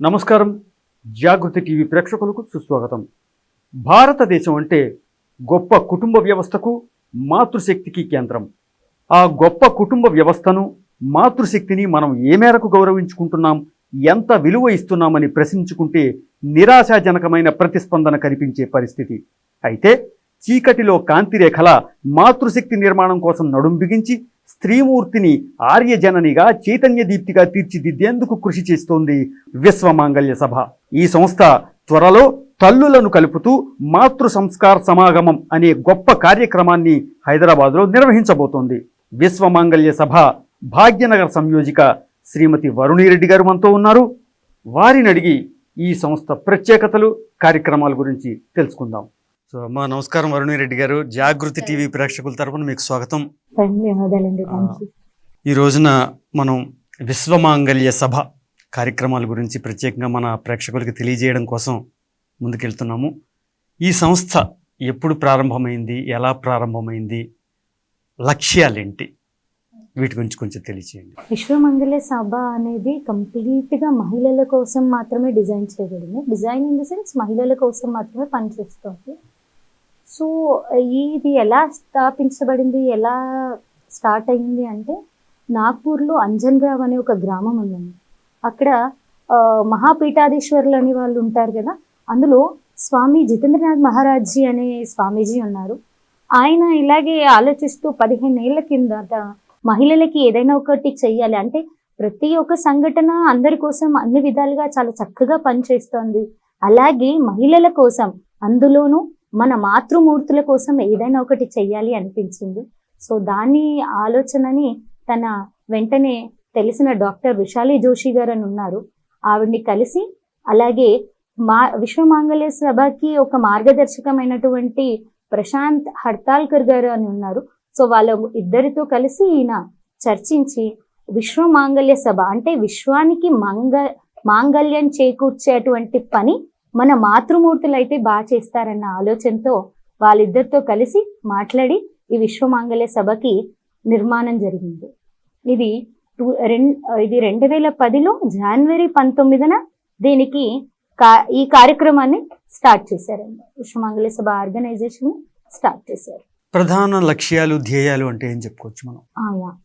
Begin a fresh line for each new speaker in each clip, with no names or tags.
నమస్కారం. జాగృతి టీవీ ప్రేక్షకులకు సుస్వాగతం. భారతదేశం అంటే గొప్ప కుటుంబ వ్యవస్థకు మాతృశక్తికి కేంద్రం. ఆ గొప్ప కుటుంబ వ్యవస్థను, మాతృశక్తిని మనం ఏ మేరకు గౌరవించుకుంటున్నాం, ఎంత విలువ ఇస్తున్నామని ప్రశ్నించుకుంటే నిరాశాజనకమైన ప్రతిస్పందన కనిపించే పరిస్థితి. అయితే చీకటిలో కాంతిరేఖల మాతృశక్తి నిర్మాణం కోసం నడుం బిగించి స్త్రీమూర్తిని ఆర్యజననిగా, చైతన్య దీప్తిగా తీర్చిదిద్దేందుకు కృషి చేస్తోంది విశ్వమాంగళ్య సభ. ఈ సంస్థ త్వరలో తల్లులను కలుపుతూ మాతృ సంస్కార సమాగమం అనే గొప్ప కార్యక్రమాన్ని హైదరాబాద్లో నిర్వహించబోతోంది. విశ్వమాంగళ్య సభ భాగ్యనగర్ సంయోజిక శ్రీమతి వరుణిరెడ్డి గారు మనతో ఉన్నారు. వారిని అడిగి ఈ సంస్థ ప్రత్యేకతలు, కార్యక్రమాల గురించి తెలుసుకుందాం. సో అమ్మా, నమస్కారం వరుణిరెడ్డి గారు. జాగృతి టీవీ ప్రేక్షకుల తరపున మీకు స్వాగతం. ఈ రోజున మనం విశ్వమాంగళ్య సభ కార్యక్రమాల గురించి ప్రత్యేకంగా మన ప్రేక్షకులకి తెలియజేయడం కోసం ముందుకెళ్తున్నాము. ఈ సంస్థ ఎప్పుడు ప్రారంభమైంది, ఎలా ప్రారంభమైంది, లక్ష్యాలేంటి, వీటి గురించి కొంచెం తెలియజేయండి.
విశ్వమంగళ్య సభ అనేది కంప్లీట్గా మహిళల కోసం మాత్రమే డిజైన్ చేయబడింది. డిజైన్ ఇన్ ద సెన్స్ మహిళల కోసం మాత్రమే పనిచేస్తుంది. సో ఇది ఎలా స్థాపించబడింది, ఎలా స్టార్ట్ అయ్యింది అంటే, నాగ్పూర్లో అంజన్గావ్ అనే ఒక గ్రామం ఉందండి. అక్కడ మహాపీఠాధీశ్వరులు అనే వాళ్ళు ఉంటారు కదా, అందులో స్వామి జితేంద్రనాథ్ మహారాజ్జీ అనే స్వామీజీ ఉన్నారు. ఆయన ఇలాగే ఆలోచిస్తూ 15 ఏళ్ల కిందట మహిళలకి ఏదైనా ఒకటి చెయ్యాలి అంటే, ప్రతి ఒక్క సంఘటన అందరి కోసం అన్ని విధాలుగా చాలా చక్కగా పనిచేస్తోంది, అలాగే మహిళల కోసం, అందులోనూ మన మాతృమూర్తుల కోసం ఏదైనా ఒకటి చెయ్యాలి అనిపించింది. సో దాని ఆలోచనని తన వెంటనే తెలిసిన డాక్టర్ విశాలి జోషి గారు అని ఉన్నారు, ఆవిడ్ని కలిసి, అలాగే విశ్వమాంగళ్య సభకి ఒక మార్గదర్శకమైనటువంటి ప్రశాంత్ హర్తాల్కర్ గారు అని ఉన్నారు. సో వాళ్ళ ఇద్దరితో కలిసి ఈయన చర్చించి విశ్వమాంగళ్య సభ అంటే విశ్వానికి మాంగళ్యం చేకూర్చేటువంటి పని మన మాతృమూర్తులు అయితే బాగా చేస్తారన్న ఆలోచనతో వాళ్ళిద్దరితో కలిసి మాట్లాడి ఈ విశ్వమాంగళ్య సభకి నిర్మాణం జరిగింది. ఇది 2010లో జనవరి 19న దీనికి ఈ కార్యక్రమాన్ని స్టార్ట్ చేశారండి. విశ్వమాంగళ్య సభ ఆర్గనైజేషన్ స్టార్ట్ చేశారు.
ప్రధాన లక్ష్యాలు, ధ్యేయాలు అంటే ఏం చెప్పుకోవచ్చు మనం?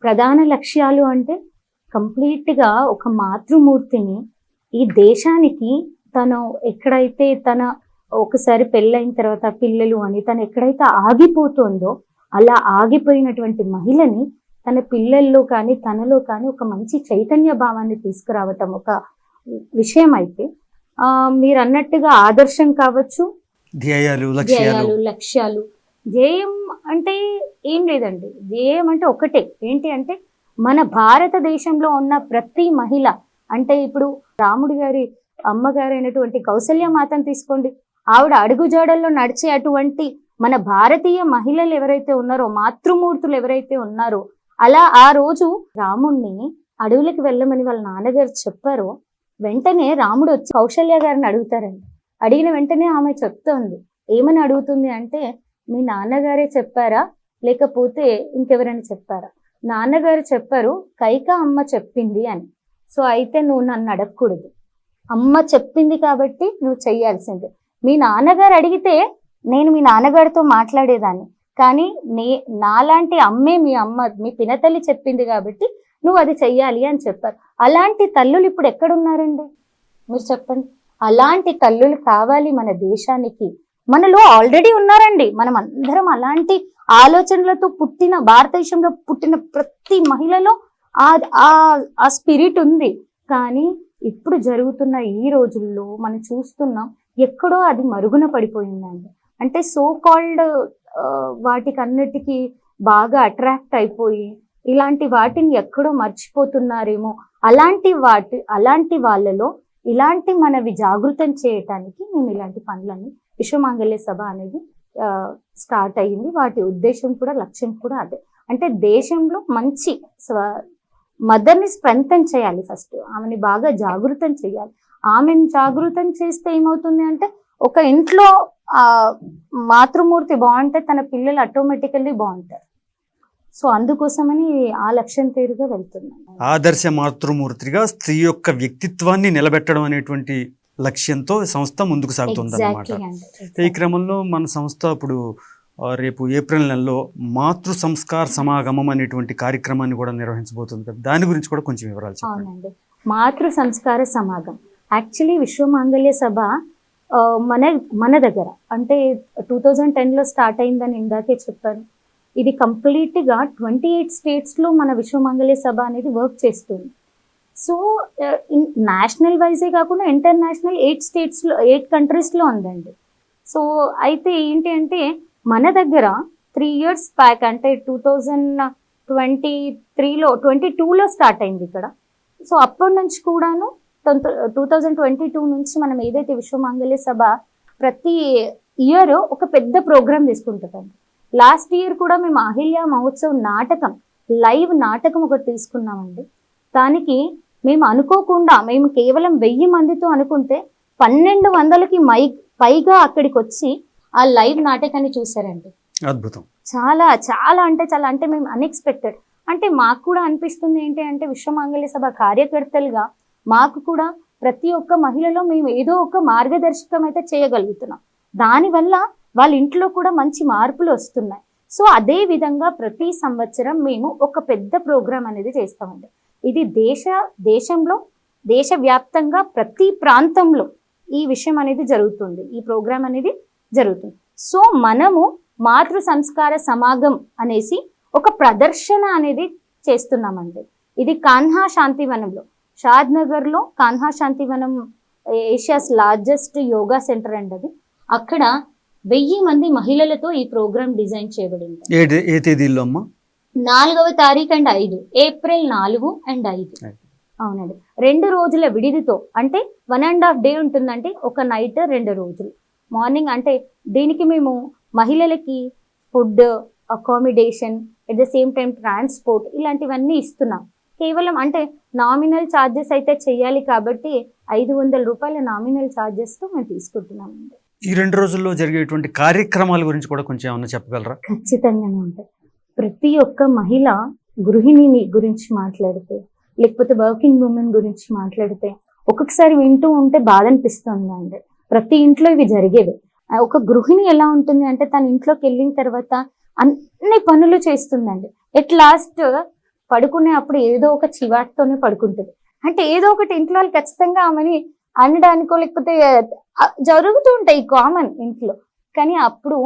ప్రధాన లక్ష్యాలు అంటే కంప్లీట్గా ఒక మాతృమూర్తిని ఈ దేశానికి తను ఎక్కడైతే తన ఒకసారి పెళ్ళైన తర్వాత పిల్లలు అని తను ఎక్కడైతే ఆగిపోతుందో, అలా ఆగిపోయినటువంటి మహిళని తన పిల్లల్లో కానీ తనలో కానీ ఒక మంచి చైతన్య భావాన్ని తీసుకురావటం ఒక విషయం అయితే, మీరు అన్నట్టుగా ఆదర్శం కావచ్చు,
ధ్యేయాలు,
లక్ష్యాలు. ధ్యేయం అంటే ఏం లేదండి, ధ్యేయం అంటే ఒకటే. ఏంటి అంటే, మన భారతదేశంలో ఉన్న ప్రతి మహిళ, అంటే ఇప్పుడు రాముడి గారి అమ్మగారు అయినటువంటి కౌసల్యమాతను తీసుకోండి, ఆవిడ అడుగుజాడల్లో నడిచే అటువంటి మన భారతీయ మహిళలు ఎవరైతే ఉన్నారో, మాతృమూర్తులు ఎవరైతే ఉన్నారో, అలా ఆ రోజు రాముడిని అడవులకు వెళ్ళమని వాళ్ళ నాన్నగారు చెప్పారో, వెంటనే రాముడు వచ్చి కౌశల్య గారిని అడుగుతారండి. అడిగిన వెంటనే ఆమె చెప్తోంది. ఏమని అడుగుతుంది అంటే, మీ నాన్నగారే చెప్పారా లేకపోతే ఇంకెవరైనా చెప్పారా? నాన్నగారు చెప్పారు, కైకా అమ్మ చెప్పింది అని. సో అయితే నువ్వు నన్ను అడగకూడదు, అమ్మ చెప్పింది కాబట్టి నువ్వు చెయ్యాల్సిందే. మీ నాన్నగారు అడిగితే నేను మీ నాన్నగారితో మాట్లాడేదాన్ని, కానీ నాలాంటి అమ్మే మీ పినతల్లి చెప్పింది కాబట్టి నువ్వు అది చెయ్యాలి అని చెప్పారు. అలాంటి తల్లులు ఇప్పుడు ఎక్కడున్నారండి మీరు చెప్పండి? అలాంటి తల్లులు కావాలి మన దేశానికి. మనలో ఆల్రెడీ ఉన్నారండి. మనం అందరం అలాంటి ఆలోచనలతో పుట్టిన, భారతదేశంలో పుట్టిన ప్రతి మహిళలో ఆ స్పిరిట్ ఉంది. కానీ ఇప్పుడు జరుగుతున్న ఈ రోజుల్లో మనం చూస్తున్నాం, ఎక్కడో అది మరుగున పడిపోయిందండి. అంటే సో కాల్డ్ వాటికి అన్నిటికీ బాగా అట్రాక్ట్ అయిపోయి ఇలాంటి వాటిని ఎక్కడో మర్చిపోతున్నారేమో. అలాంటి వాళ్ళలో ఇలాంటి మనవి జాగృతం చేయటానికి మేము ఇలాంటి పనులన్నీ విశ్వమాంగళ్య సభ అనేది స్టార్ట్ అయ్యింది. వాటి ఉద్దేశం కూడా, లక్ష్యం కూడా అదే. అంటే దేశంలో మంచి మదర్ని స్ట్రెంథెన్ చేయాలి. ఫస్ట్ ఆమెని బాగా జాగృతం చేయాలి. ఆమెను జాగృతం చేస్తే ఏమవుతుంది అంటే, ఒక ఇంట్లో మాతృమూర్తి బాగుంటే తన పిల్లలు ఆటోమేటికల్లీ బాగుంటారు. సో అందుకోసమని ఆ లక్ష్యం పేరుగా వెళ్తున్నాను.
ఆదర్శ మాతృమూర్తిగా స్త్రీ యొక్క వ్యక్తిత్వాన్ని నిలబెట్టడం అనేటువంటి లక్ష్యంతో సంస్థ ముందుకు సాగుతుందన్నమాట.
Exactly అండి.
ఈ క్రమంలో మన సంస్థ ఇప్పుడు రేపు ఏప్రిల్ నెలలో మాతృ సంస్కార సమాగమం అనేటువంటి కార్యక్రమాన్ని కూడా నిర్వహించబోతుంది కదా, దాని గురించి కూడా కొంచెం వివరాలు చెప్పండి.
అవునండి. మాతృ సంస్కార సమాగం యాక్చువల్లీ విశ్వమాంగళ్య సభ మన మన దగ్గర అంటే 2010లో స్టార్ట్ అయిందని ఇందాకే చెప్పాను. ఇది కంప్లీట్గా 28 స్టేట్స్లో మన విశ్వమాంగళ్య సభ అనేది వర్క్ చేస్తుంది. సో నేషనల్ వైజే కాకుండా ఇంటర్నేషనల్ 8 స్టేట్స్లో 8 కంట్రీస్లో ఉందండి. సో అయితే ఏంటి అంటే మన దగ్గర 3 years బ్యాక్ అంటే 2022లో స్టార్ట్ అయింది ఇక్కడ. సో అప్పటి నుంచి కూడాను 2022 నుంచి మనం ఏదైతే విశ్వమాంగళ్య సభ ప్రతి ఇయర్ ఒక పెద్ద ప్రోగ్రామ్ తీసుకుంటుందండి. లాస్ట్ ఇయర్ కూడా మేము అహిల్య మహోత్సవ్ నాటకం లైవ్ నాటకం ఒకటి తీసుకున్నామండి. దానికి మేము అనుకోకుండా మేము కేవలం 1000 మందితో అనుకుంటే 1200కి పైగా అక్కడికి వచ్చి ఆ లైవ్ నాటకాన్ని చూసారండి.
అద్భుతం.
చాలా చాలా అంటే చాలా అంటే మేము అన్ఎక్స్పెక్టెడ్. అంటే మాకు కూడా అనిపిస్తుంది ఏంటి అంటే విశ్వమాంగళ్య సభ కార్యకర్తలుగా మాకు కూడా ప్రతి ఒక్క మహిళలో మేము ఏదో ఒక మార్గదర్శకం అయితే చేయగలుగుతున్నాం. దానివల్ల వాళ్ళ ఇంట్లో కూడా మంచి మార్పులు వస్తున్నాయి. సో అదే విధంగా ప్రతి సంవత్సరం మేము ఒక పెద్ద ప్రోగ్రాం అనేది చేస్తామండి. ఇది దేశంలో దేశవ్యాప్తంగా ప్రతి ప్రాంతంలో ఈ విషయం అనేది జరుగుతుంది, ఈ ప్రోగ్రాం అనేది జరుగుతుంది. సో మనము మాతృ సంస్కార సమాగం అనేసి ఒక ప్రదర్శన అనేది చేస్తున్నామండి. ఇది కాన్హా శాంతివనంలో షాద్నగర్లో Kanha Shantivanam Asia's largest yoga centre అండి అది. అక్కడ 1000 మంది మహిళలతో ఈ ప్రోగ్రాం డిజైన్ చేయబడింది.
ఏ తేదీల్లో అమ్మా?
4వ తారీఖు అండ్ 5 ఏప్రిల్ 4 and 5. అవునండి. 2 రోజుల విడిదితో అంటే 1.5 day ఉంటుందండి. ఒక నైట్ 2 రోజులు మార్నింగ్ అంటే దీనికి మేము మహిళలకి food accommodation at the same time transport ఇలాంటివన్నీ ఇస్తున్నాం. కేవలం అంటే నామినల్ ఛార్జెస్ అయితే చెయ్యాలి కాబట్టి 500 రూపాయల నామినల్ ఛార్జెస్తో మేము తీసుకుంటున్నామండి.
ఈ 2 రోజుల్లో జరిగేటువంటి కార్యక్రమాల గురించి కూడా కొంచెం ఏమన్నా చెప్పగలరా?
ఖచ్చితంగానే ఉంటాయి. ప్రతి ఒక్క మహిళ గృహిణిని గురించి మాట్లాడితే లేకపోతే వర్కింగ్ ఉమెన్ గురించి మాట్లాడితే ఒక్కొక్కసారి వింటూ ఉంటే బాధ అనిపిస్తుందండి. ప్రతి ఇంట్లో ఇవి జరిగేవి. ఒక గృహిణి ఎలా ఉంటుంది అంటే తన ఇంట్లోకి వెళ్ళిన తర్వాత అన్ని పనులు చేస్తుందండి. ఎట్ లాస్ట్ పడుకునే అప్పుడు ఏదో ఒక చివాట్తోనే పడుకుంటుంది. అంటే ఏదో ఒకటి ఇంట్లో వాళ్ళు ఖచ్చితంగా ఆమెని అనడానికో లేకపోతే జరుగుతూ ఉంటాయి కామన్ ఇంట్లో. కానీ అప్పుడు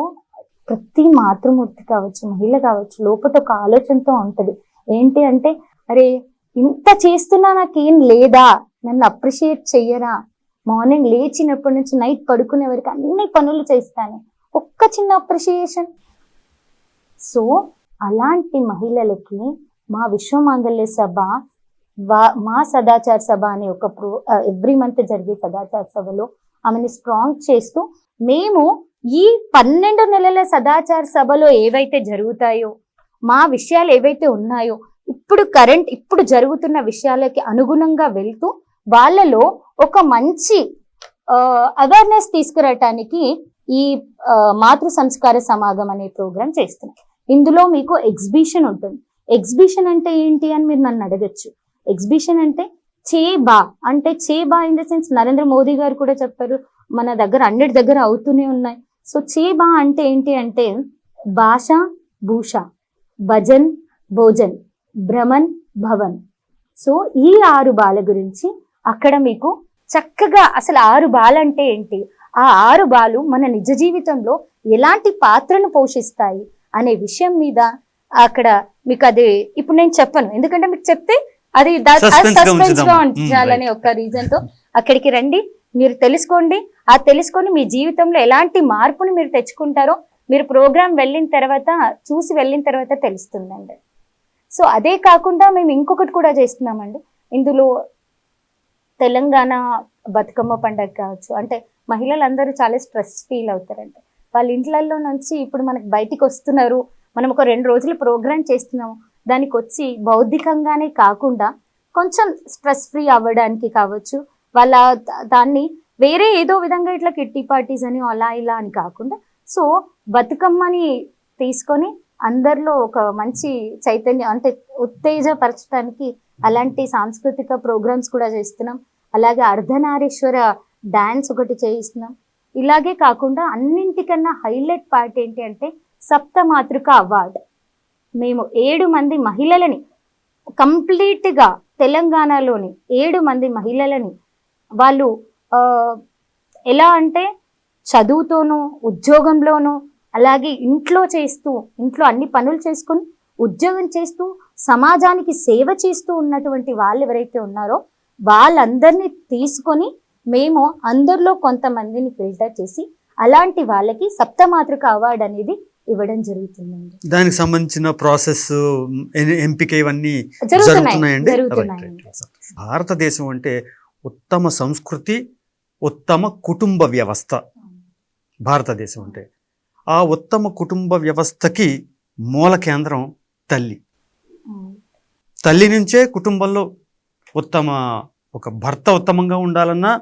ప్రతి మాతృమూర్తి కావచ్చు మహిళ కావచ్చు లోపల ఒక ఆలోచనతో ఉంటది. ఏంటి అంటే అరే ఇంత చేస్తున్నా నాకేం లేదా, నన్ను అప్రిషియేట్ చెయ్యరా, మార్నింగ్ లేచినప్పటి నుంచి నైట్ పడుకునే వరకు అన్ని పనులు చేస్తాను, ఒక్క చిన్న అప్రిషియేషన్. సో అలాంటి మహిళలకి మా విశ్వమాంగళ్య సభ మా సదాచార సభ అనే ఒక ఎవ్రీ మంత్ జరిగే సదాచార సభలో ఆమెని స్ట్రాంగ్ చేస్తూ మేము ఈ 12 నెలల సదాచార సభలో ఏవైతే జరుగుతాయో మా విషయాలు ఏవైతే ఉన్నాయో ఇప్పుడు జరుగుతున్న విషయాలకి అనుగుణంగా వెళ్తూ వాళ్ళలో ఒక మంచి అవేర్నెస్ తీసుకురావటానికి ఈ మాతృ సంస్కార సమాగం అనే ప్రోగ్రాం చేస్తున్నాం. ఇందులో మీకు ఎగ్జిబిషన్ ఉంటుంది. ఎగ్జిబిషన్ అంటే ఏంటి అని మీరు నన్ను అడగచ్చు. ఎగ్జిబిషన్ అంటే చేబా అంటే చేబా in the sense Narendra Modi గారు కూడా చెప్పారు, మన దగ్గర అన్నిటి దగ్గర అవుతూనే ఉన్నాయి. సో చేబా అంటే ఏంటి అంటే భాష భూష భజన్ భోజన్ భ్రమన్ భవన్. సో ఈ 6 బాల గురించి అక్కడ మీకు చక్కగా అసలు 6 బాలు అంటే ఏంటి, ఆ 6 బాలు మన నిజ జీవితంలో ఎలాంటి పాత్రను పోషిస్తాయి అనే విషయం మీద అక్కడ మీకు అది ఇప్పుడు నేను చెప్పను, ఎందుకంటే మీకు చెప్తే అది సస్పెన్స్ గా ఉంచాలనే ఒక రీజన్ తో అక్కడికి రండి, మీరు తెలుసుకోండి. ఆ తెలుసుకొని మీ జీవితంలో ఎలాంటి మార్పుని మీరు తెచ్చుకుంటారో మీరు ప్రోగ్రామ్ వెళ్ళిన తర్వాత చూసి వెళ్ళిన తర్వాత తెలుస్తుందండి. సో అదే కాకుండా మేము ఇంకొకటి కూడా చేస్తున్నామండి. ఇందులో తెలంగాణ బతుకమ్మ పండుగ కావచ్చు, అంటే మహిళలందరూ చాలా స్ట్రెస్ ఫీల్ అవుతారండి. వాళ్ళ ఇంట్లలో నుంచి ఇప్పుడు మనకు బయటికి వస్తున్నారు, మనం ఒక 2 రోజులు ప్రోగ్రామ్ చేస్తున్నాము, దానికి వచ్చి బౌద్ధికంగానే కాకుండా కొంచెం స్ట్రెస్ ఫ్రీ అవ్వడానికి కావచ్చు, వాళ్ళ దాన్ని వేరే ఏదో విధంగా ఇట్లా కిట్టి పార్టీస్ అని అలా ఇలా అని కాకుండా సో బతుకమ్మని తీసుకొని అందరిలో ఒక మంచి చైతన్యం అంటే ఉత్తేజపరచడానికి అలాంటి సాంస్కృతిక ప్రోగ్రామ్స్ కూడా చేస్తున్నాం. అలాగే అర్ధనారీశ్వర డాన్స్ ఒకటి చేయిస్తున్నాం. ఇలాగే కాకుండా అన్నింటికన్నా హైలైట్ పార్ట్ ఏంటి అంటే సప్తమాతృక అవార్డు. మేము 7 మంది మహిళలని కంప్లీట్గా తెలంగాణలోని 7 మంది మహిళలని వాళ్ళు ఎలా అంటే చదువుతోనూ ఉద్యోగంలోనూ అలాగే ఇంట్లో అన్ని పనులు చేసుకొని ఉద్యోగం చేస్తూ సమాజానికి సేవ చేస్తూ ఉన్నటువంటి వాళ్ళు ఎవరైతే ఉన్నారో వాళ్ళందరినీ తీసుకొని మేము అందరిలో కొంతమందిని ఫిల్టర్ చేసి అలాంటి వాళ్ళకి సప్తమాతృక అవార్డు అనేది ఇవ్వడం జరుగుతుందండి.
దానికి సంబంధించిన ప్రాసెస్ ఎంపిక ఇవన్నీ
జరుగుతున్నాయండి.
భారతదేశం అంటే ఉత్తమ సంస్కృతి, ఉత్తమ కుటుంబ వ్యవస్థ. భారతదేశం అంటే ఆ ఉత్తమ కుటుంబ వ్యవస్థకి మూల కేంద్రం తల్లి. తల్లి నుంచే కుటుంబంలో ఒక భర్త ఉత్తమంగా ఉండాలన్నా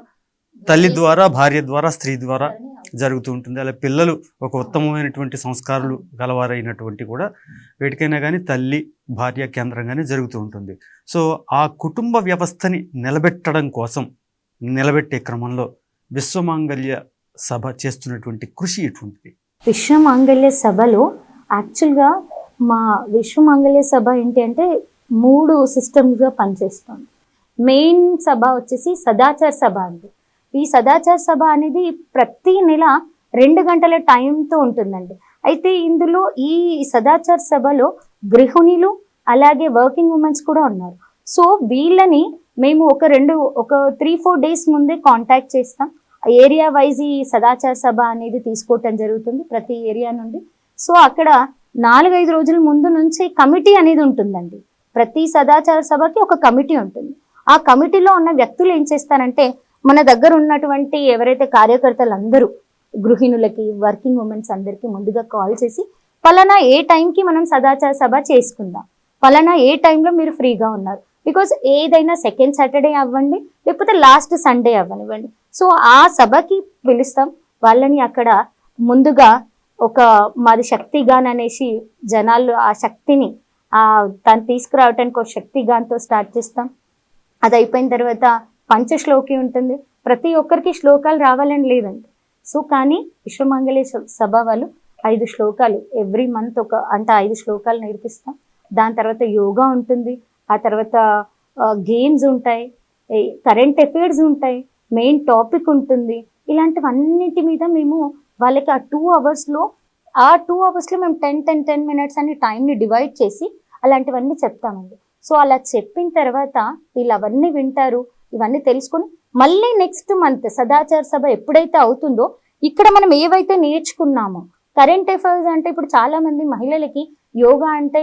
తల్లి ద్వారా, భార్య ద్వారా, స్త్రీ ద్వారా జరుగుతూ ఉంటుంది. అలా పిల్లలు ఒక ఉత్తమమైనటువంటి సంస్కారాలు గలవారైనటువంటి కూడా వీటికైనా కానీ తల్లి, భార్య కేంద్రంగానే జరుగుతూ ఉంటుంది. సో ఆ కుటుంబ వ్యవస్థని నిలబెట్టే క్రమంలో విశ్వమాంగళ్య సభ చేస్తున్నటువంటి కృషి ఎటువంటిది?
విశ్వమాంగళ్య సభలో యాక్చువల్గా మా విశ్వమాంగళ్య సభ ఏంటి అంటే 3 సిస్టమ్స్గా పనిచేస్తుంది. మెయిన్ సభ వచ్చేసి సదాచార సభ అండి. ఈ సదాచార సభ అనేది ప్రతి నెల 2 గంటల టైంతో ఉంటుందండి. అయితే ఇందులో ఈ సదాచార సభలో గృహిణులు అలాగే వర్కింగ్ ఉమెన్స్ కూడా ఉన్నారు. సో వీళ్ళని మేము ఒక 3-4 డేస్ ముందే కాంటాక్ట్ చేస్తాం. ఏరియా వైజ్ ఈ సదాచార సభ అనేది తీసుకోవటం జరుగుతుంది ప్రతి ఏరియా నుండి. సో అక్కడ 4-5 రోజుల ముందు నుంచి కమిటీ అనేది ఉంటుందండి. ప్రతి సదాచార సభకి ఒక కమిటీ ఉంటుంది. ఆ కమిటీలో ఉన్న వ్యక్తులు ఏం చేస్తారంటే మన దగ్గర ఉన్నటువంటి ఎవరైతే కార్యకర్తలు అందరూ గృహిణులకి, వర్కింగ్ ఉమెన్స్ అందరికీ ముందుగా కాల్ చేసి పలానా ఏ టైంకి మనం సదాచార సభ చేసుకుందాం, పలానా ఏ టైంలో మీరు ఫ్రీగా ఉన్నారు, బికాజ్ ఏదైనా సెకండ్ సాటర్డే అవ్వండి లేకపోతే లాస్ట్ సండే అవ్వనివ్వండి. సో ఆ సభకి పిలుస్తాం వాళ్ళని. అక్కడ ముందుగా మాది శక్తిగాన్ అనేసి జనాలు ఆ శక్తిని తను తీసుకురావటానికి ఒక శక్తిగాన్తో స్టార్ట్ చేస్తాం. అది అయిపోయిన తర్వాత పంచశ్లోకి ఉంటుంది. ప్రతి ఒక్కరికి శ్లోకాలు రావాలని లేదండి. సో కానీ విశ్వమాంగళ్య సభ వాళ్ళు 5 శ్లోకాలు ఎవ్రీ మంత్ 5 శ్లోకాలు నేర్పిస్తాం. దాని తర్వాత యోగా ఉంటుంది, ఆ తర్వాత గేమ్స్ ఉంటాయి, కరెంట్ అఫైర్స్ ఉంటాయి, మెయిన్ టాపిక్ ఉంటుంది. ఇలాంటివన్నిటి మీద మేము వాళ్ళకి ఆ 2 అవర్స్లో మేము 10 minutes అని టైంని డివైడ్ చేసి అలాంటివన్నీ చెప్తామండి. సో అలా చెప్పిన తర్వాత వీళ్ళు అవన్నీ వింటారు. ఇవన్నీ తెలుసుకొని మళ్ళీ నెక్స్ట్ మంత్ సదాచార సభ ఎప్పుడైతే అవుతుందో ఇక్కడ మనం ఏవైతే నేర్చుకున్నామో కరెంట్ అఫైర్స్ అంటే ఇప్పుడు చాలా మంది మహిళలకి యోగా అంటే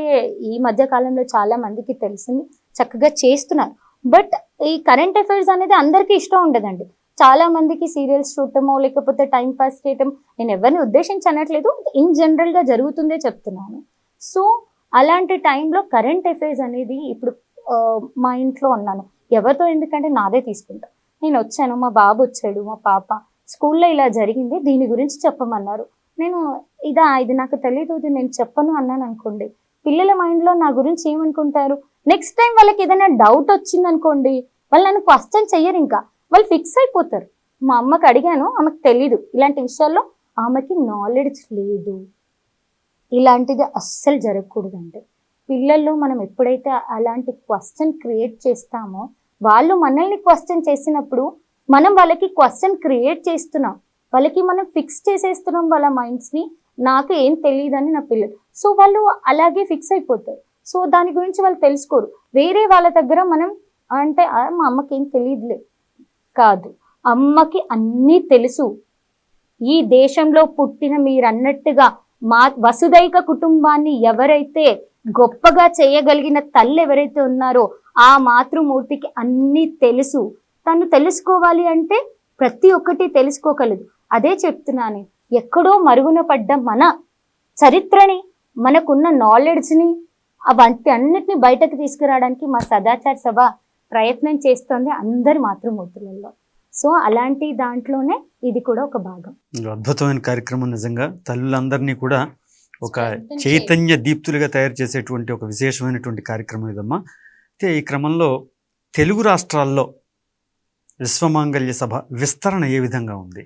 ఈ మధ్య కాలంలో చాలా మందికి తెలిసింది, చక్కగా చేస్తున్నారు. బట్ ఈ కరెంట్ అఫైర్స్ అనేది అందరికీ ఇష్టం ఉండదండి. చాలా మందికి సీరియల్స్ చూడటమో లేకపోతే టైం పాస్ చేయటం, నేను ఎవరిని ఉద్దేశించి అనట్లేదు, ఇన్ జనరల్గా జరుగుతుందే చెప్తున్నాను. సో అలాంటి టైంలో కరెంట్ అఫైర్స్ అనేది ఇప్పుడు మా ఇంట్లో ఉన్నాను, ఎవరితో ఎందుకంటే నాదే తీసుకుంటా. నేను వచ్చాను, మా బాబు వచ్చాడు, మా పాప స్కూల్లో ఇలా జరిగింది, దీని గురించి చెప్పమన్నారు. నేను ఇది నాకు తెలియదు, ఇది నేను చెప్పను అన్నాను అనుకోండి, పిల్లల మైండ్లో నా గురించి ఏమనుకుంటారు? నెక్స్ట్ టైం వాళ్ళకి ఏదైనా డౌట్ వచ్చింది అనుకోండి, వాళ్ళు నన్ను క్వశ్చన్ చెయ్యరు, ఇంకా వాళ్ళు ఫిక్స్ అయిపోతారు. మా అమ్మకి అడిగాను, ఆమెకు తెలీదు, ఇలాంటి విషయాల్లో ఆమెకి నాలెడ్జ్ లేదు. ఇలాంటిది అస్సలు జరగకూడదండి. పిల్లల్లో మనం ఎప్పుడైతే అలాంటి క్వశ్చన్ క్రియేట్ చేస్తామో వాళ్ళు మనల్ని క్వశ్చన్ చేసినప్పుడు మనం వాళ్ళకి క్వశ్చన్ క్రియేట్ చేస్తున్నాం, వాళ్ళకి మనం ఫిక్స్ చేసేస్తున్నాం వాళ్ళ మైండ్స్ని, నాకు ఏం తెలియదని నా పిల్లలు. సో వాళ్ళు అలాగే ఫిక్స్ అయిపోతారు. సో దాని గురించి వాళ్ళు తెలుసుకోరు. వేరే వాళ్ళ దగ్గర మనం అంటే మా అమ్మకి ఏం తెలియదులే కాదు, అమ్మకి అన్నీ తెలుసు. ఈ దేశంలో పుట్టిన మీరన్నట్టుగా వసుదైక కుటుంబాన్ని ఎవరైతే గొప్పగా చేయగలిగిన తల్లి ఎవరైతే ఉన్నారో ఆ మాతృమూర్తికి అన్నీ తెలుసు. తను తెలుసుకోవాలి అంటే ప్రతి ఒక్కటి తెలుసుకోగలదు. అదే చెప్తున్నాను, ఎక్కడో మరుగున పడ్డ మన చరిత్రని, మనకున్న నాలెడ్జ్ని అన్నిటిని బయటకు తీసుకురావడానికి మా సదాచార సభ ప్రయత్నం చేస్తోంది అందరి మాతృమూర్తులలో. సో అలాంటి దాంట్లోనే ఇది కూడా ఒక భాగం.
అద్భుతమైన కార్యక్రమం. నిజంగా తల్లులందరినీ కూడా ఒక చైతన్య దీప్తులుగా తయారు చేసేటువంటి ఒక విశేషమైనటువంటి కార్యక్రమం ఇదమ్మా. అయితే ఈ క్రమంలో తెలుగు రాష్ట్రాల్లో విశ్వమాంగళ్య సభ విస్తరణ ఏ విధంగా ఉంది?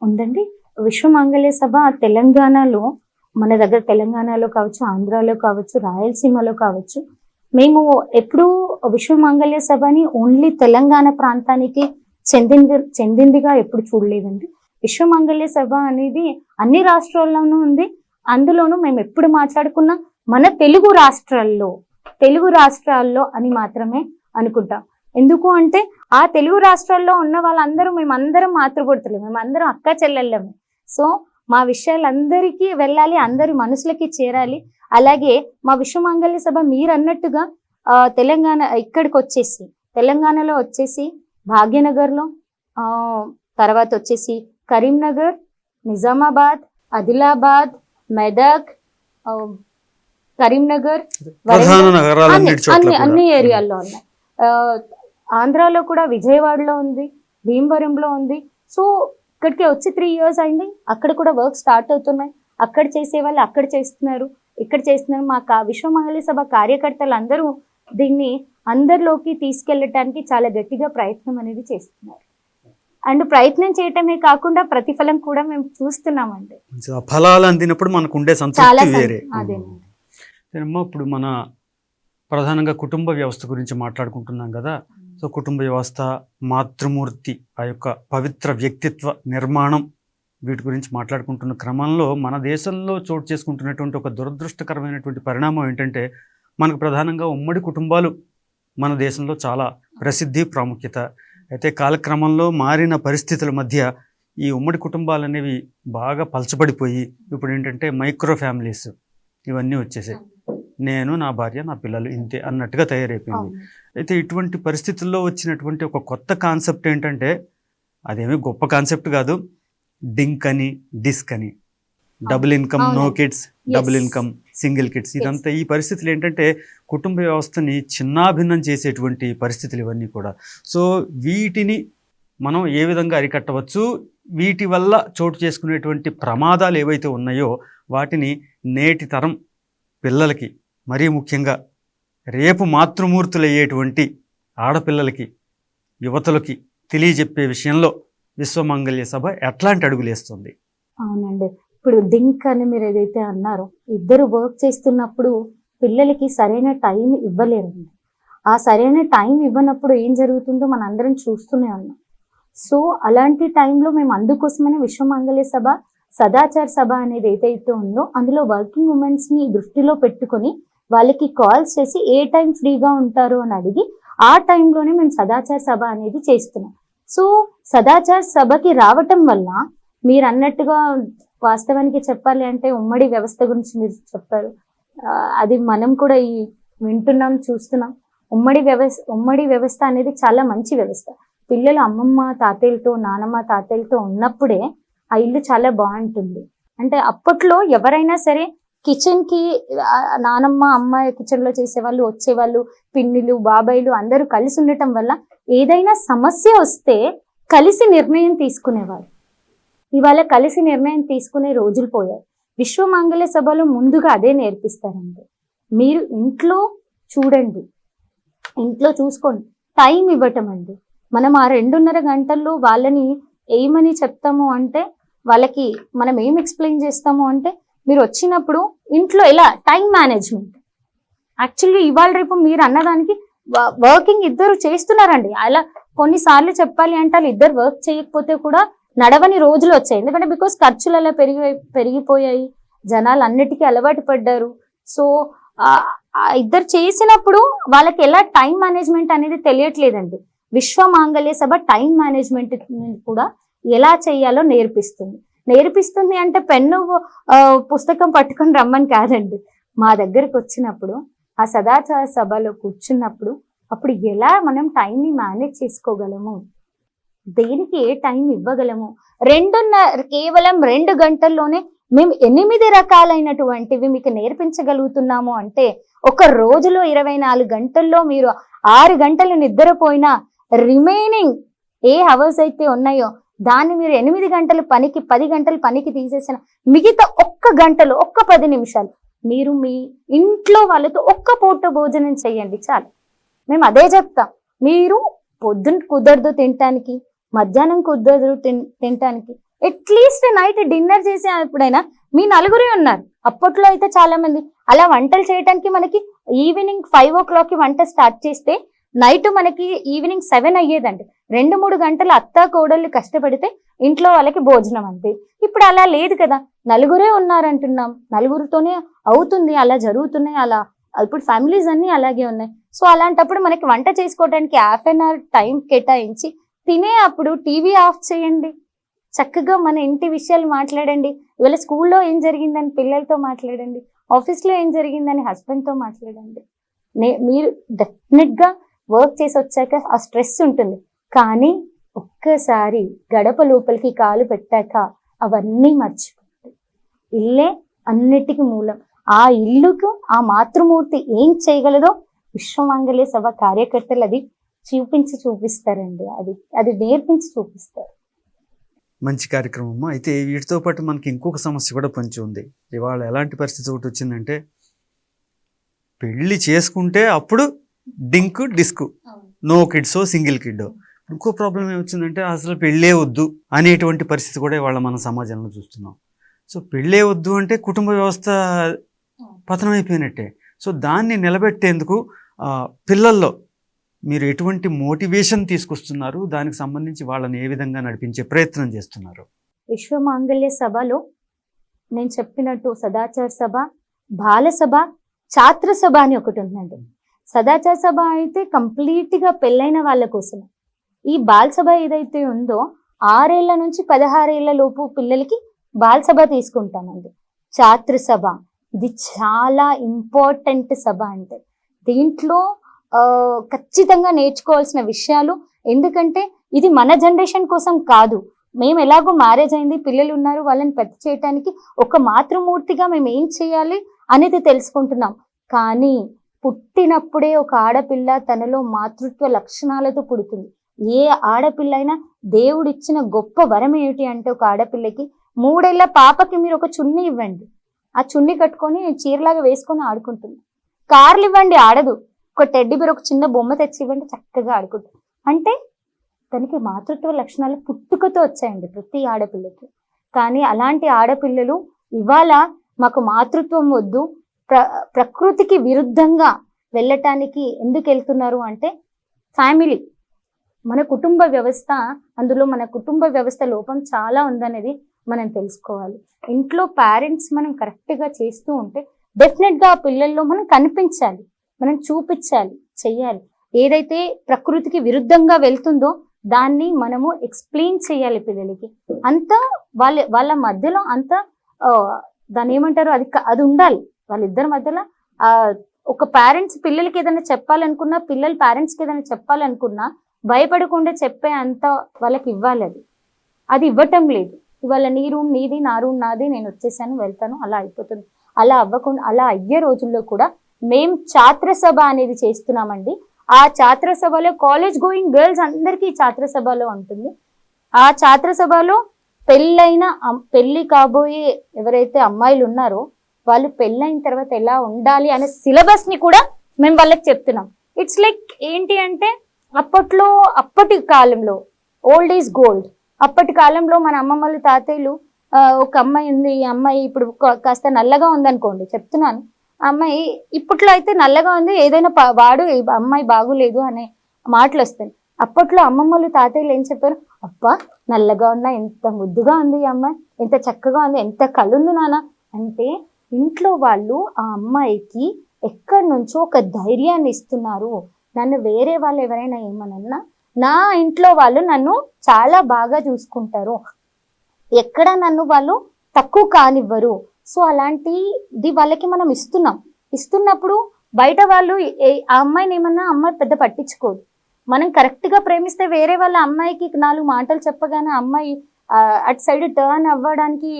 ఉందండి. విశ్వమాంగళ్య సభ తెలంగాణలో, మన దగ్గర తెలంగాణలో కావచ్చు, ఆంధ్రాలో కావచ్చు, రాయలసీమలో కావచ్చు, మేము ఎప్పుడూ విశ్వమాంగళ్య సభని ఓన్లీ తెలంగాణ ప్రాంతానికి చెందిందిగా ఎప్పుడు చూడలేదండి. విశ్వమాంగళ్య సభ అనేది అన్ని రాష్ట్రాల్లోనూ ఉంది. అందులోనూ మేము ఎప్పుడు మాట్లాడుకున్నా మన తెలుగు రాష్ట్రాల్లో అని మాత్రమే అనుకుంటాం. ఎందుకు అంటే ఆ తెలుగు రాష్ట్రాల్లో ఉన్న వాళ్ళందరూ, మేమందరం మాతృపుత్రులు, మేమందరం అక్క చెల్లెళ్ళము. సో మా విషయాలందరికీ వెళ్ళాలి, అందరి మనసులకి చేరాలి. అలాగే మా విశ్వమాంగళ్య సభ మీరు అన్నట్టుగా తెలంగాణ ఇక్కడికి వచ్చేసి, తెలంగాణలో వచ్చేసి భాగ్యనగర్లో, తర్వాత వచ్చేసి కరీంనగర్, నిజామాబాద్, ఆదిలాబాద్, మెదక్, కరీంనగర్, అన్ని ఏరియాల్లో ఉన్నాయి. ఆంధ్రాలో కూడా విజయవాడలో ఉంది, భీమవరంలో ఉంది. సో ఇక్కడికి వచ్చి 3 years అయింది. అక్కడ కూడా వర్క్ స్టార్ట్ అవుతున్నాయి. అక్కడ చేసే వాళ్ళు అక్కడ చేస్తున్నారు, ఇక్కడ చేస్తున్నారు. మా విశ్వమాంగళ్య సభ కార్యకర్తలు అందరూ దీన్ని అందరిలోకి తీసుకెళ్ళటానికి చాలా గట్టిగా ప్రయత్నం అనేది చేస్తున్నారు. అండ్ ప్రయత్నం చేయటమే కాకుండా ప్రతిఫలం కూడా మేము చూస్తున్నామండి.
ఫలాలు అందినప్పుడు మనకు ఉండే సంతృప్తి వేరే. ఇప్పుడు మన ప్రధానంగా కుటుంబ వ్యవస్థ గురించి మాట్లాడుకుంటున్నాం కదా. సో కుటుంబ వ్యవస్థ, మాతృమూర్తి, ఆ యొక్క పవిత్ర వ్యక్తిత్వ నిర్మాణం, వీటి గురించి మాట్లాడుకుంటున్న క్రమంలో మన దేశంలో చోటు చేసుకుంటున్నటువంటి ఒక దురదృష్టకరమైనటువంటి పరిణామం ఏంటంటే, మనకు ప్రధానంగా ఉమ్మడి కుటుంబాలు మన దేశంలో చాలా ప్రసిద్ధి, ప్రాముఖ్యత. అయితే కాలక్రమంలో మారిన పరిస్థితుల మధ్య ఈ ఉమ్మడి కుటుంబాలు అనేవి బాగా పలచబడిపోయి ఇప్పుడు ఏంటంటే మైక్రో ఫ్యామిలీస్ ఇవన్నీ వచ్చేసాయి. నేను, నా భార్య, నా పిల్లలు, ఇంతే అన్నట్టుగా తయారైపోయింది. అయితే ఇటువంటి పరిస్థితుల్లో వచ్చినటువంటి ఒక కొత్త కాన్సెప్ట్ ఏంటంటే, అదేమీ గొప్ప కాన్సెప్ట్ కాదు, డింక్ అని, డిస్క్ అని, double income, no kids, double income, single kids. ఇదంతా ఈ పరిస్థితులు ఏంటంటే కుటుంబ వ్యవస్థని చిన్నాభిన్నం చేసేటువంటి పరిస్థితులు ఇవన్నీ కూడా. సో వీటిని మనం ఏ విధంగా అరికట్టవచ్చు, వీటి వల్ల చోటు చేసుకునేటువంటి ప్రమాదాలు ఏవైతే ఉన్నాయో వాటిని నేటి తరం పిల్లలకి, మరీ ముఖ్యంగా రేపు మాతృమూర్తులయ్యేటువంటి ఆడపిల్లలకి, యువతలకి తెలియజెప్పే విషయంలో విశ్వమాంగళ్య సభ ఎట్లాంటి అడుగులేస్తుంది?
అవునండి. ఇప్పుడు డింక్ అని మీరు ఏదైతే అన్నారో, ఇద్దరు వర్క్ చేస్తున్నప్పుడు పిల్లలకి సరైన టైం ఇవ్వలేరండి. ఆ సరైన టైం ఇవ్వనప్పుడు ఏం జరుగుతుందో మనం అందరం చూస్తూనే ఉన్నాం. సో అలాంటి టైంలో మేము అందుకోసమనే విశ్వమాంగళ్య సభ, సదాచార సభ అనేది ఏదైతే ఉందో అందులో వర్కింగ్ ఉమెన్స్ని దృష్టిలో పెట్టుకొని వాళ్ళకి కాల్స్ చేసి ఏ టైం ఫ్రీగా ఉంటారో అని అడిగి ఆ టైంలోనే మేము సదాచార సభ అనేది చేస్తున్నాం. సో సదాచార సభకి రావటం వల్ల మీరు అన్నట్టుగా వాస్తవానికి చెప్పాలి అంటే ఉమ్మడి వ్యవస్థ గురించి మీరు చెప్పారు. అది మనం కూడా ఈ వింటున్నాం, చూస్తున్నాం. ఉమ్మడి వ్యవస్థ అనేది చాలా మంచి వ్యవస్థ. పిల్లలు అమ్మమ్మ తాతయ్యలతో, నానమ్మ తాతయ్యలతో ఉన్నప్పుడే ఆ ఇల్లు చాలా బాగుంటుంది. అంటే అప్పట్లో ఎవరైనా సరే కిచెన్కి నానమ్మ, అమ్మాయి కిచెన్లో చేసేవాళ్ళు, వచ్చేవాళ్ళు, పిన్నిలు, బాబాయిలు అందరూ కలిసి ఉండటం వల్ల ఏదైనా సమస్య వస్తే కలిసి నిర్ణయం తీసుకునేవారు. ఇవాళ కలిసి నిర్ణయం తీసుకునే రోజులు పోయాయి. విశ్వమాంగళ్య సభలో ముందుగా అదే నేర్పిస్తారండి. మీరు ఇంట్లో చూడండి, ఇంట్లో చూసుకోండి, టైం ఇవ్వటం అండి. మనం ఆ 2.5 గంటల్లో వాళ్ళని ఏమని చెప్తాము అంటే, వాళ్ళకి మనం ఏం ఎక్స్ప్లెయిన్ చేస్తాము అంటే, మీరు వచ్చినప్పుడు ఇంట్లో ఎలా టైం మేనేజ్మెంట్. యాక్చువల్గా ఇవాళ రేపు మీరు అన్నదానికి వర్కింగ్ ఇద్దరు చేస్తున్నారండి. అలా కొన్నిసార్లు చెప్పాలి అంటే వాళ్ళు ఇద్దరు వర్క్ చేయకపోతే కూడా నడవని రోజులు వచ్చాయి. ఎందుకంటే బికాస్ ఖర్చులు అలా పెరిగిపోయాయి, జనాలు అన్నిటికీ అలవాటు పడ్డారు. సో ఇద్దరు చేసినప్పుడు వాళ్ళకి ఎలా టైం మేనేజ్మెంట్ అనేది తెలియట్లేదండి. విశ్వమాంగళ్య సభ టైం మేనేజ్మెంట్ కూడా ఎలా చేయాలో నేర్పిస్తుంది అంటే పెన్ను పుస్తకం పట్టుకొని రమ్మని కాదండి. మా దగ్గరకు వచ్చినప్పుడు ఆ సదాచార సభలో కూర్చున్నప్పుడు అప్పుడు ఎలా మనం టైంని మేనేజ్ చేసుకోగలము, దేనికి ఏ టైం ఇవ్వగలము, కేవలం 2 గంటల్లోనే మేము 8 రకాలైనటువంటివి మీకు నేర్పించగలుగుతున్నాము అంటే, ఒక రోజులో 24 గంటల్లో మీరు 6 గంటలు నిద్రపోయినా రిమైనింగ్ ఏ అవర్స్ అయితే ఉన్నాయో దాన్ని మీరు 8 గంటలు పనికి 10 గంటలు పనికి తీసేసిన మిగతా ఒక్క గంటలు ఒక్క 10 నిమిషాలు మీరు మీ ఇంట్లో వాళ్ళతో ఒక్క పూట భోజనం చేయండి చాలు. మేము అదే చెప్తాం. మీరు పొద్దున్న కుదరదు తినటానికి, మధ్యాహ్నం కుదరదు తినటానికి, అట్లీస్ట్ నైట్ డిన్నర్ చేసే అప్పుడైనా మీ నలుగురే ఉన్నారు. అప్పట్లో అయితే చాలా మంది అలా వంటలు చేయడానికి మనకి ఈవినింగ్ 5 o'clock వంట స్టార్ట్ చేస్తే నైట్ మనకి ఈవినింగ్ 7 అయ్యేదండి. 2-3 గంటలు అత్త కోడళ్ళు కష్టపడితే ఇంట్లో వాళ్ళకి భోజనం అంతే. ఇప్పుడు అలా లేదు కదా, నలుగురే ఉన్నారంటున్నాం, నలుగురితోనే అవుతుంది, అలా జరుగుతున్నాయి. అలా ఇప్పుడు ఫ్యామిలీస్ అన్ని అలాగే ఉన్నాయి. సో అలాంటప్పుడు మనకి వంట చేసుకోవడానికి ½ an hour టైం కేటాయించి తినే అప్పుడు టీవీ ఆఫ్ చేయండి, చక్కగా మన ఇంటి విషయాలు మాట్లాడండి. ఇవాళ స్కూల్లో ఏం జరిగిందని పిల్లలతో మాట్లాడండి, ఆఫీస్లో ఏం జరిగిందని హస్బెండ్తో మాట్లాడండి. మీరు డెఫినెట్గా వర్క్ చేసి వచ్చాక ఆ స్ట్రెస్ ఉంటుంది, కానీ ఒక్కసారి గడప లోపలికి కాలు పెట్టాక అవన్నీ మర్చిపోతాయి. ఇల్లే అన్నిటికీ మూలం. ఆ ఇల్లుకు ఆ మాతృమూర్తి ఏం చేయగలదో విశ్వమంగళ సభ కార్యకర్తలు అది చూపిస్తారండి, అది నేర్పించి చూపిస్తారు.
మంచి కార్యక్రమం. అయితే వీటితో పాటు మనకి ఇంకొక సమస్య కూడా పొంచి ఉంది. ఇవాళ ఎలాంటి పరిస్థితి ఒకటి వచ్చిందంటే, పెళ్లి చేసుకుంటే అప్పుడు Dinku disk, no కిడ్సో single kiddo. ఇంకో ప్రాబ్లం ఏమొచ్చిందంటే అసలు పెళ్ళే వద్దు అనేటువంటి పరిస్థితి కూడా ఇవాళ మన సమాజంలో చూస్తున్నాం. సో పెళ్ళే వద్దు అంటే కుటుంబ వ్యవస్థ పతనం అయిపోయినట్టే. సో దాన్ని నిలబెట్టేందుకు పిల్లల్లో మీరు ఎటువంటి మోటివేషన్ తీసుకొస్తున్నారు, దానికి సంబంధించి వాళ్ళని ఏ విధంగా నడిపించే ప్రయత్నం చేస్తున్నారు?
విశ్వమాంగళ్య సభలో నేను చెప్పినట్టు సదాచార సభ, బాల సభ, ఛాత్ర సభ అని ఒకటి ఉందండి. సదాచార సభ అయితే కంప్లీట్గా పెళ్ళైన వాళ్ళ కోసం. ఈ బాల సభ ఏదైతే ఉందో 6 ఏళ్ల నుంచి 16 ఏళ్ల లోపు పిల్లలకి బాల సభ తీసుకుంటామండి. ఛాత్ర సభ ఇది చాలా ఇంపార్టెంట్ సభ. అంటే దీంట్లో ఖచ్చితంగా నేర్చుకోవాల్సిన విషయాలు, ఎందుకంటే ఇది మన జనరేషన్ కోసం కాదు. మేము ఎలాగో మ్యారేజ్ అయింది, పిల్లలు ఉన్నారు, వాళ్ళని పెద్ద చేయటానికి ఒక మాతృమూర్తిగా మేము ఏం చేయాలి అనేది తెలుసుకుంటున్నాం. కానీ పుట్టినప్పుడే ఒక ఆడపిల్ల తనలో మాతృత్వ లక్షణాలతో పుడుతుంది. ఏ ఆడపిల్ల అయినా దేవుడిచ్చిన గొప్ప వరం ఏమిటి అంటే, ఒక ఆడపిల్లకి 3 ఏళ్ల పాపకి మీరు ఒక చున్నీ ఇవ్వండి, ఆ చున్నీ కట్టుకొని చీరలాగా వేసుకొని ఆడుకుంటుంది. కార్లు ఇవ్వండి, ఆడదు. ఒక టెడ్డీ బేర్, ఒక చిన్న బొమ్మ తెచ్చి ఇవ్వండి, చక్కగా ఆడుకుంటుంది. అంటే తనకి మాతృత్వ లక్షణాలు పుట్టుకతో వచ్చాయండి ప్రతి ఆడపిల్లకి. కానీ అలాంటి ఆడపిల్లలు ఇవాళ మాకు మాతృత్వం వద్దు, ప్రకృతికి విరుద్ధంగా వెళ్ళటానికి ఎందుకు వెళ్తున్నారు అంటే, ఫ్యామిలీ, మన కుటుంబ వ్యవస్థ, అందులో మన కుటుంబ వ్యవస్థ లోపం చాలా ఉందనేది మనం తెలుసుకోవాలి. ఇంట్లో పేరెంట్స్ మనం కరెక్ట్గా చేస్తూ ఉంటే డెఫినెట్గా ఆ పిల్లల్లో మనం కనిపించాలి, మనం చూపించాలి, చెయ్యాలి. ఏదైతే ప్రకృతికి విరుద్ధంగా వెళ్తుందో దాన్ని మనము ఎక్స్ప్లెయిన్ చేయాలి పిల్లలకి. అంతా వాళ్ళ మధ్యలో అంతా దాన్ని ఏమంటారు, అది ఉండాలి వాళ్ళిద్దరి మధ్యలో. ఒక పేరెంట్స్ పిల్లలకి ఏదైనా చెప్పాలనుకున్నా, పిల్లలు పేరెంట్స్కి ఏదైనా చెప్పాలనుకున్నా భయపడకుండా చెప్పే అంత వాళ్ళకి ఇవ్వాలి. అది ఇవ్వటం లేదు. ఇవాళ నీ రూమ్ నీది, నా రూమ్ నాది, నేను వచ్చేసాను వెళ్తాను, అలా అయిపోతుంది. అలా అవ్వకుండా, అలా అయ్యే రోజుల్లో కూడా మేము ఛాత్ర సభ అనేది చేస్తున్నామండి. ఆ ఛాత్ర సభలో కాలేజ్ గోయింగ్ గర్ల్స్ అందరికీ ఛాత్ర సభలో ఉంటుంది. ఆ ఛాత్ర సభలో పెళ్ళి కాబోయే ఎవరైతే అమ్మాయిలు ఉన్నారో వాళ్ళు పెళ్ళైన తర్వాత ఎలా ఉండాలి అనే సిలబస్ ని కూడా మేము వాళ్ళకి చెప్తున్నాం. ఇట్స్ లైక్ ఏంటి అంటే, అప్పటి కాలంలో ఓల్డ్ ఈజ్ గోల్డ్. అప్పటి కాలంలో మన అమ్మమ్మలు తాతయ్యలు ఒక అమ్మాయి ఉంది, ఈ అమ్మాయి ఇప్పుడు కాస్త నల్లగా ఉందనుకోండి, చెప్తున్నాను, అమ్మాయి ఇప్పట్లో అయితే నల్లగా ఉంది, ఏదైనా వాడు అమ్మాయి బాగులేదు అనే మాటలు వస్తాయి. అప్పట్లో అమ్మమ్మలు తాతయ్యలు ఏం చెప్పారు, అబ్బా నల్లగా ఉన్నా ఎంత ముద్దుగా ఉంది ఈ అమ్మాయి, ఎంత చక్కగా ఉంది, ఎంత కళ్ళుంది నాన్న అంటే, ఇంట్లో వాళ్ళు ఆ అమ్మాయికి ఎక్కడి నుంచో ఒక ధైర్యాన్ని ఇస్తున్నారు. నన్ను వేరే వాళ్ళు ఎవరైనా ఏమనన్నా నా ఇంట్లో వాళ్ళు నన్ను చాలా బాగా చూసుకుంటారు, ఎక్కడ నన్ను వాళ్ళు తక్కువ కానివ్వరు. సో అలాంటిది వాళ్ళకి మనం ఇస్తున్నప్పుడు బయట వాళ్ళు ఆ అమ్మాయిని ఏమన్నా అమ్మాయి పెద్ద పట్టించుకోదు. మనం కరెక్ట్గా ప్రేమిస్తే వేరే వాళ్ళ అమ్మాయికి 4 మాటలు చెప్పగానే అమ్మాయి అటు సైడ్ టర్న్ అవ్వడానికి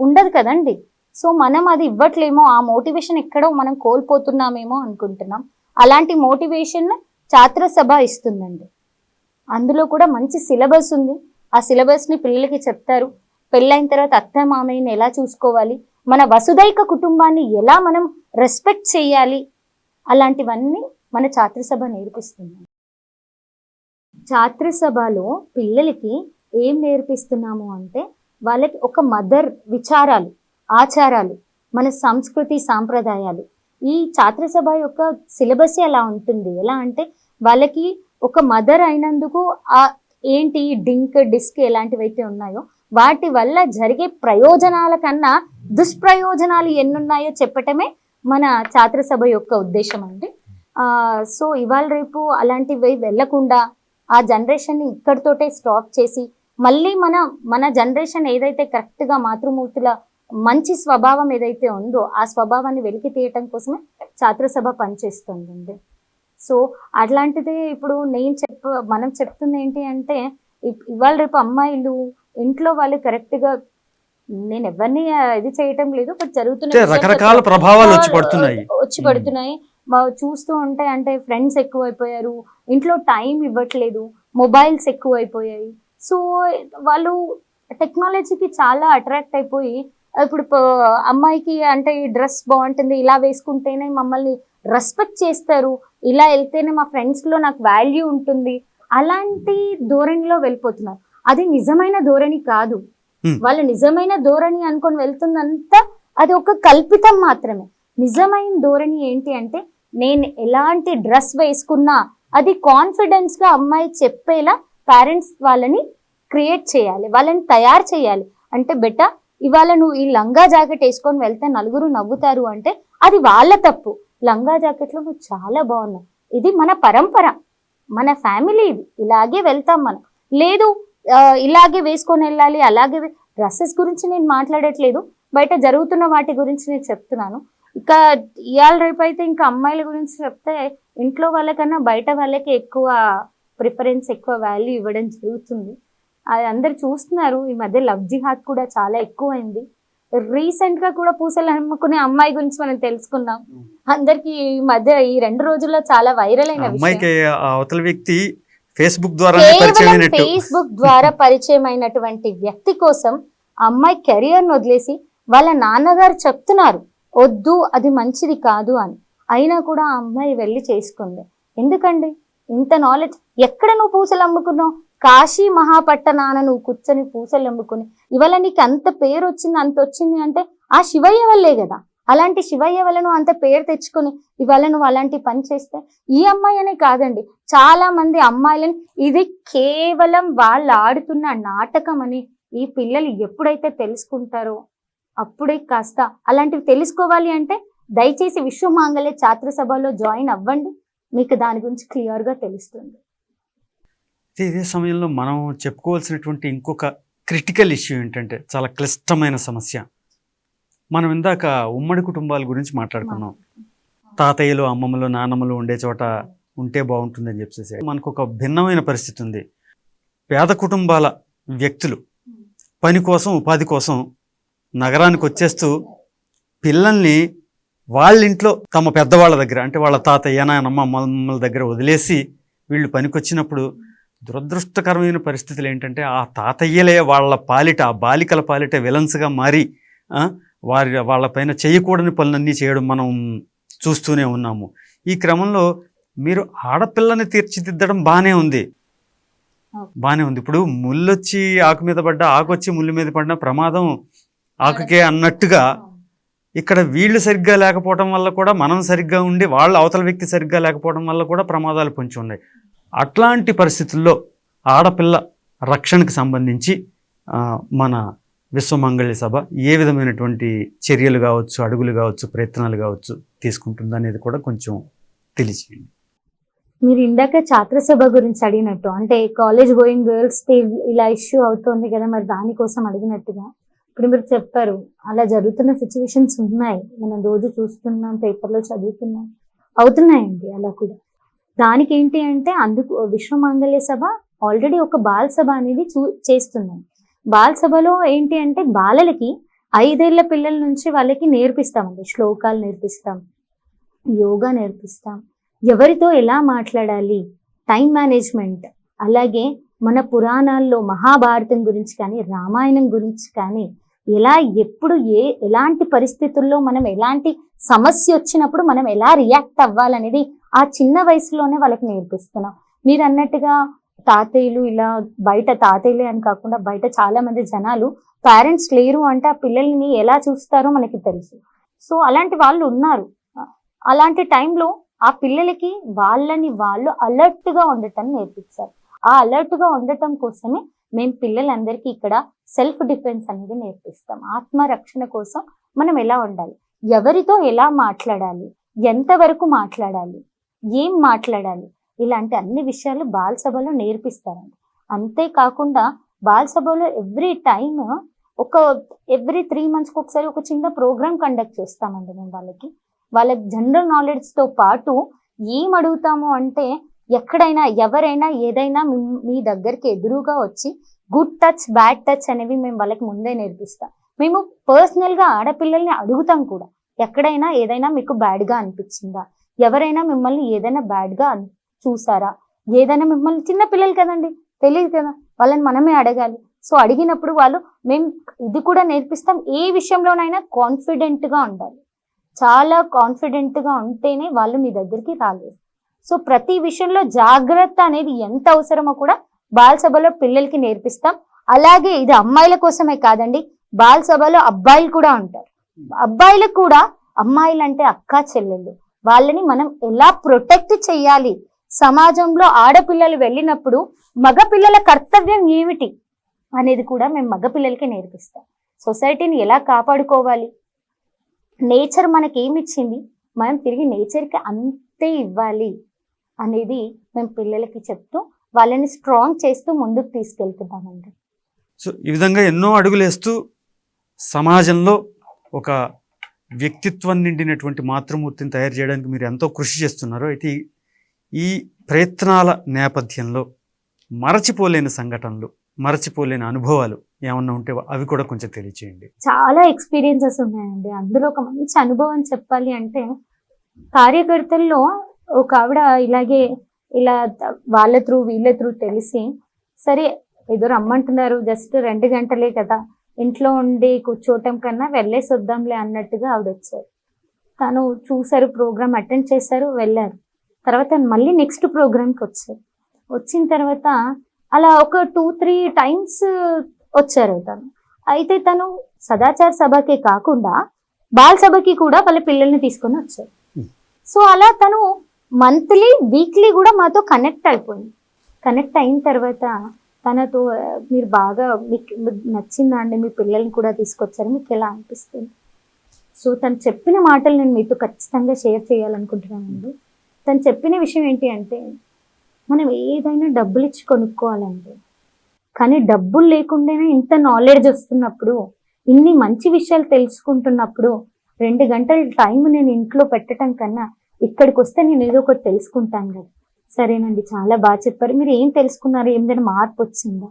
ఉండదు కదండి. సో మనం అది ఇవ్వట్లేమో, ఆ మోటివేషన్ ఎక్కడో మనం కోల్పోతున్నామేమో అనుకుంటున్నాం. అలాంటి మోటివేషన్ ఛాత్ర సభ ఇస్తుందండి. అందులో కూడా మంచి సిలబస్ ఉంది. ఆ సిలబస్ని పిల్లలకి చెప్తారు. పెళ్ళైన తర్వాత అత్త మామయ్యని ఎలా చూసుకోవాలి, మన వసుదైక కుటుంబాన్ని ఎలా మనం రెస్పెక్ట్ చేయాలి, అలాంటివన్నీ మన ఛాత్రసభ నేర్పిస్తుంది. ఛాత్రసభలో పిల్లలకి ఏం నేర్పిస్తున్నాము అంటే వాళ్ళకి ఒక మదర్ విచారాలు, ఆచారాలు, మన సంస్కృతి సాంప్రదాయాలు. ఈ ఛాత్రసభ యొక్క సిలబస్ అలా ఉంటుంది. ఎలా అంటే వాళ్ళకి ఒక మదర్ అయినందుకు ఆ ఏంటి డింక్ డిస్క్ ఎలాంటివి అయితే ఉన్నాయో వాటి వల్ల జరిగే ప్రయోజనాల కన్నా దుష్ప్రయోజనాలు ఎన్నున్నాయో చెప్పటమే మన ఛాత్రసభ యొక్క ఉద్దేశం అండి. సో ఇవాళ రేపు అలాంటివి వెళ్ళకుండా ఆ జనరేషన్ని ఇక్కడితోటే స్టాప్ చేసి మళ్ళీ మన జనరేషన్ ఏదైతే కరెక్ట్గా మాతృమూర్తుల మంచి స్వభావం ఏదైతే ఉందో ఆ స్వభావాన్ని వెలికి తీయటం కోసమే ఛాత్రసభ పనిచేస్తుందండి. సో అట్లాంటిదే ఇప్పుడు మనం చెప్తుంది ఏంటి అంటే ఇవాళ రేపు అమ్మాయిలు ఇంట్లో వాళ్ళు కరెక్ట్గా, నేను ఎవరిని ఇది చేయటం లేదు, బట్ జరుగుతున్న
రకరకాల ప్రభావాలు వచ్చి
పడుతున్నాయి. చూస్తూ ఉంటే అంటే ఫ్రెండ్స్ ఎక్కువైపోయారు, ఇంట్లో టైం ఇవ్వట్లేదు, మొబైల్స్ ఎక్కువైపోయాయి. సో వాళ్ళు టెక్నాలజీకి చాలా అట్రాక్ట్ అయిపోయి ఇప్పుడు అమ్మాయికి అంటే ఈ డ్రెస్ బాగుంటుంది, ఇలా వేసుకుంటేనే మమ్మల్ని రెస్పెక్ట్ చేస్తారు, ఇలా వెళ్తేనే మా ఫ్రెండ్స్లో నాకు వాల్యూ ఉంటుంది, అలాంటి ధోరణిలో వెళ్ళిపోతున్నారు. అది నిజమైన ధోరణి కాదు. వాళ్ళ నిజమైన ధోరణి అనుకొని వెళ్తుందంతా అది ఒక కల్పితం మాత్రమే. నిజమైన ధోరణి ఏంటి అంటే నేను ఎలాంటి డ్రెస్ వేసుకున్నా అది కాన్ఫిడెన్స్గా అమ్మాయి చెప్పేలా పేరెంట్స్ వాళ్ళని క్రియేట్ చేయాలి, వాళ్ళని తయారు చేయాలి. అంటే బెటా ఇవాళ నువ్వు ఈ లంగా జాకెట్ వేసుకొని వెళ్తే నలుగురు నవ్వుతారు అంటే అది వాళ్ళ తప్పు. లంగా జాకెట్లో నువ్వు చాలా బాగున్నావు, ఇది మన పరంపర, మన ఫ్యామిలీ, ఇది ఇలాగే వెళ్తాం మనం. లేదు ఇలాగే వేసుకొని వెళ్ళాలి, అలాగే డ్రెస్సెస్ గురించి నేను మాట్లాడట్లేదు, బయట జరుగుతున్న వాటి గురించి నేను చెప్తున్నాను. ఇక ఇవాళ రేపు అయితే ఇంకా అమ్మాయిల గురించి చెప్తే ఇంట్లో వాళ్ళకన్నా బయట వాళ్ళకి ఎక్కువ ప్రిఫరెన్స్, ఎక్కువ వాల్యూ ఇవ్వడం జరుగుతుంది. అది అందరు చూస్తున్నారు. ఈ మధ్య లవ్ జిహాద్ కూడా చాలా ఎక్కువైంది. రీసెంట్ గా కూడా పూసలు అమ్ముకునే అమ్మాయి గురించి మనం తెలుసుకున్నాం. అందరికి ఈ మధ్య ఈ 2 రోజుల్లో చాలా వైరల్ అయిన
వ్యక్తి ఫేస్బుక్
ద్వారా పరిచయం అయినటువంటి వ్యక్తి కోసం అమ్మాయి కెరియర్ వదిలేసి వాళ్ళ నాన్నగారు చెప్తున్నారు వద్దు అది మంచిది కాదు అని, అయినా కూడా ఆ అమ్మాయి వెళ్ళి చేసుకుంది. ఎందుకండి ఇంత నాలెడ్జ్? ఎక్కడ నువ్వు పూసలు అమ్ముకున్నావు? కాశీ మహాపట్టణాన నువ్వు కూర్చొని పూసలు అమ్ముకుని ఇవాళ నీకు అంత పేరు వచ్చింది, అంత వచ్చింది అంటే ఆ శివయ్య వల్లే కదా. అలాంటి శివయ్య వల్ల నువ్వు అంత పేరు తెచ్చుకొని ఇవాళ నువ్వు అలాంటి పని చేస్తే, ఈ అమ్మాయి అనే కాదండి చాలా మంది అమ్మాయిలని ఇది కేవలం వాళ్ళు ఆడుతున్న నాటకం అని ఈ పిల్లలు ఎప్పుడైతే తెలుసుకుంటారో అప్పుడే కాస్త అలాంటివి తెలుసుకోవాలి అంటే దయచేసి విశ్వమాంగళ్య ఛాత్రసభలో జాయిన్ అవ్వండి, మీకు దాని గురించి క్లియర్గా తెలుస్తుంది.
ఇదే సమయంలో మనం చెప్పుకోవాల్సినటువంటి ఇంకొక క్రిటికల్ ఇష్యూ ఏంటంటే చాలా క్లిష్టమైన సమస్య. మనం ఇందాక ఉమ్మడి కుటుంబాల గురించి మాట్లాడుకున్నాం. తాతయ్యలు, అమ్మమ్మలు, నాన్నమ్మలు ఉండే చోట ఉంటే బాగుంటుందని చెప్పేసి మనకు ఒక భిన్నమైన పరిస్థితి ఉంది. పేద కుటుంబాల వ్యక్తులు పని కోసం, ఉపాధి కోసం నగరానికి వచ్చేస్తూ పిల్లల్ని వాళ్ళ ఇంట్లో తమ పెద్దవాళ్ళ దగ్గర అంటే వాళ్ళ తాతయ్య, నాన్నమ్మ, అమ్మమ్మల దగ్గర వదిలేసి వీళ్ళు పనికొచ్చినప్పుడు దురదృష్టకరమైన పరిస్థితులు ఏంటంటే ఆ తాతయ్యలే వాళ్ళ పాలిట, ఆ బాలికల పాలిట విలన్స్గా మారి వాళ్ళపైన చేయకూడని పనులన్నీ చేయడం మనం చూస్తూనే ఉన్నాము. ఈ క్రమంలో మీరు ఆడపిల్లని తీర్చిదిద్దడం బాగానే ఉంది. ఇప్పుడు ముళ్ళొచ్చి ఆకు మీద పడ్డా, ఆకు వచ్చి ముళ్ళు మీద పడిన ప్రమాదం ఆకుకే అన్నట్టుగా ఇక్కడ వీళ్ళు సరిగ్గా లేకపోవడం వల్ల కూడా మనం సరిగ్గా ఉండి వాళ్ళ అవతల వ్యక్తి సరిగ్గా లేకపోవడం వల్ల కూడా ప్రమాదాలు పొంచి ఉన్నాయి. అట్లాంటి పరిస్థితుల్లో ఆడపిల్ల రక్షణకు సంబంధించి మన విశ్వమంగళ్య సభ ఏ విధమైనటువంటి చర్యలు కావచ్చు, అడుగులు కావచ్చు, ప్రయత్నాలు కావచ్చు తీసుకుంటుంది అనేది కూడా కొంచెం తెలియజేయండి.
మీరు ఇందాక ఛాత్రసభ గురించి అడిగినట్టు అంటే కాలేజ్ గోయింగ్ గర్ల్స్ ఇలా ఇష్యూ అవుతుంది కదా, మరి దానికోసం అడిగినట్టుగా ఇప్పుడు మీరు చెప్పారు అలా జరుగుతున్న సిచ్యువేషన్స్ ఉన్నాయి, మనం రోజు చూస్తున్నాం, పేపర్లో చదువుతున్నాం, అవుతున్నాయండి అలా కూడా. దానికి ఏంటి అంటే అందుకు విశ్వమంగళ్య సభ ఆల్రెడీ ఒక బాల సభ అనేది చేస్తున్నాం. బాల సభలో ఏంటి అంటే బాలలకి 5 ఏళ్ల పిల్లల నుంచి వాళ్ళకి నేర్పిస్తామండి, శ్లోకాలు నేర్పిస్తాం, యోగా నేర్పిస్తాం, ఎవరితో ఎలా మాట్లాడాలి, టైం మేనేజ్మెంట్, అలాగే మన పురాణాల్లో మహాభారతం గురించి కానీ రామాయణం గురించి కానీ ఎలా ఎప్పుడు ఎలాంటి పరిస్థితుల్లో మనం ఎలాంటి సమస్య వచ్చినప్పుడు మనం ఎలా రియాక్ట్ అవ్వాలనేది ఆ చిన్న వయసులోనే వాళ్ళకి నేర్పిస్తున్నాం. మీరు అన్నట్టుగా తాతయ్యలు ఇలా బయట తాతయ్యలే అని కాకుండా బయట చాలా మంది జనాలు పేరెంట్స్ లేరు అంటే ఆ పిల్లల్ని ఎలా చూస్తారో మనకి తెలుసు. సో అలాంటి వాళ్ళు ఉన్నారు. అలాంటి టైంలో ఆ పిల్లలకి వాళ్ళని వాళ్ళు అలర్ట్గా ఉండటం నేర్పించారు. ఆ అలర్ట్గా ఉండటం కోసమే మేము పిల్లలందరికీ ఇక్కడ సెల్ఫ్ డిఫెన్స్ అనేది నేర్పిస్తాం. ఆత్మరక్షణ కోసం మనం ఎలా ఉండాలి, ఎవరితో ఎలా మాట్లాడాలి, ఎంతవరకు మాట్లాడాలి, ఏం మాట్లాడాలి, ఇలాంటి అన్ని విషయాలు బాలసభలో నేర్పిస్తారండి. అంతేకాకుండా బాలసభలో ఎవ్రీ 3 monthsకి ఒకసారి ఒక చిన్న ప్రోగ్రామ్ కండక్ట్ చేస్తామండి మేము వాళ్ళకి జనరల్ నాలెడ్జ్తో పాటు ఏం అడుగుతాము అంటే ఎక్కడైనా ఎవరైనా ఏదైనా మీ దగ్గరికి ఎదురుగా వచ్చి గుడ్ టచ్ బ్యాడ్ టచ్ అనేవి మేము వాళ్ళకి ముందే నేర్పిస్తాం. మేము పర్సనల్గా ఆడపిల్లల్ని అడుగుతాం కూడా, ఎక్కడైనా ఏదైనా మీకు బ్యాడ్గా అనిపించిందా, ఎవరైనా మిమ్మల్ని ఏదైనా బ్యాడ్గా చూసారా, ఏదైనా మిమ్మల్ని చిన్న పిల్లలు కదండి తెలియదు కదా, వాళ్ళని మనమే అడగాలి. సో అడిగినప్పుడు మేము ఇది కూడా నేర్పిస్తాం, ఏ విషయంలోనైనా కాన్ఫిడెంట్గా ఉండాలి. చాలా కాన్ఫిడెంట్గా ఉంటేనే వాళ్ళు మీ దగ్గరికి రాలేదు. సో ప్రతి విషయంలో జాగ్రత్త అనేది ఎంత అవసరమో కూడా బాలసభలో పిల్లలకి నేర్పిస్తాం. అలాగే ఇది అమ్మాయిల కోసమే కాదండి, బాలసభలో అబ్బాయిలు కూడా ఉంటారు. అబ్బాయిలకు కూడా అమ్మాయిలు అంటే అక్క చెల్లెళ్ళు, వాళ్ళని మనం ఎలా ప్రొటెక్ట్ చేయాలి, సమాజంలో ఆడపిల్లలు వెళ్ళినప్పుడు మగపిల్లల కర్తవ్యం ఏమిటి అనేది కూడా మేము మగపిల్లలకి నేర్పిస్తాం. సొసైటీని ఎలా కాపాడుకోవాలి, నేచర్ మనకి ఏమి ఇచ్చింది, మనం తిరిగి నేచర్కి అంతే ఇవ్వాలి అనేది మేము పిల్లలకి చెప్తూ వాళ్ళని స్ట్రాంగ్ చేస్తూ ముందుకు తీసుకెళ్తున్నామండి.
సో ఈ విధంగా ఎన్నో అడుగులేస్తూ సమాజంలో ఒక వ్యక్తిత్వం నిండినటువంటి మాతృమూర్తిని తయారు చేయడానికి మీరు ఎంతో కృషి చేస్తున్నారు. అయితే ఈ ప్రయత్నాల నేపథ్యంలో మరచిపోలేని సంఘటనలు, మరచిపోలేని అనుభవాలు ఏమన్నా ఉంటే అవి కూడా కొంచెం తెలియచేయండి.
చాలా ఎక్స్పీరియన్సెస్ ఉన్నాయండి. అందులో ఒక మంచి అనుభవం చెప్పాలి అంటే, కార్యకర్తల్లో ఒక ఆవిడ ఇలా వాళ్ళ త్రూ వీళ్ళ త్రూ తెలిసి, సరే ఏదో రమ్మంటున్నారు, జస్ట్ 2 గంటలే కదా, ఇంట్లో ఉండి కూర్చోవటం కన్నా వెళ్ళేసి వద్దాంలే అన్నట్టుగా ఆవిడ వచ్చారు. తను చూసారు, ప్రోగ్రామ్ అటెండ్ చేశారు, వెళ్ళారు. తర్వాత మళ్ళీ నెక్స్ట్ ప్రోగ్రామ్కి వచ్చారు. వచ్చిన తర్వాత అలా ఒక 2-3 times వచ్చారు తను. అయితే తను సదాచార సభకే కాకుండా బాల సభకి కూడా వాళ్ళ పిల్లల్ని తీసుకొని వచ్చారు. సో అలా తను మంత్లీ వీక్లీ కూడా మాతో కనెక్ట్ అయిపోయింది. కనెక్ట్ అయిన తర్వాత తనతో మీరు బాగా మీకు నచ్చిందా అండి, మీ పిల్లల్ని కూడా తీసుకొచ్చారు, మీకు ఎలా అనిపిస్తుంది? సో తను చెప్పిన మాటలు నేను మీతో ఖచ్చితంగా షేర్ చేయాలనుకుంటున్నానండి. తను చెప్పిన విషయం ఏంటి అంటే, మనం ఏదైనా డబ్బులు ఇచ్చి కొనుక్కోవాలండి, కానీ డబ్బులు లేకుండానే ఇంత నాలెడ్జ్ వస్తున్నప్పుడు, ఇన్ని మంచి విషయాలు తెలుసుకుంటున్నప్పుడు 2 గంటల టైం నేను ఇంట్లో పెట్టడం కన్నా ఇక్కడికి వస్తే నేను ఏదో ఒకటి తెలుసుకుంటాను కదా. సరేనండి, చాలా బాగా చెప్పారు. మీరు ఏం తెలుసుకున్నారు, ఏమైనా మార్పు వచ్చిందా?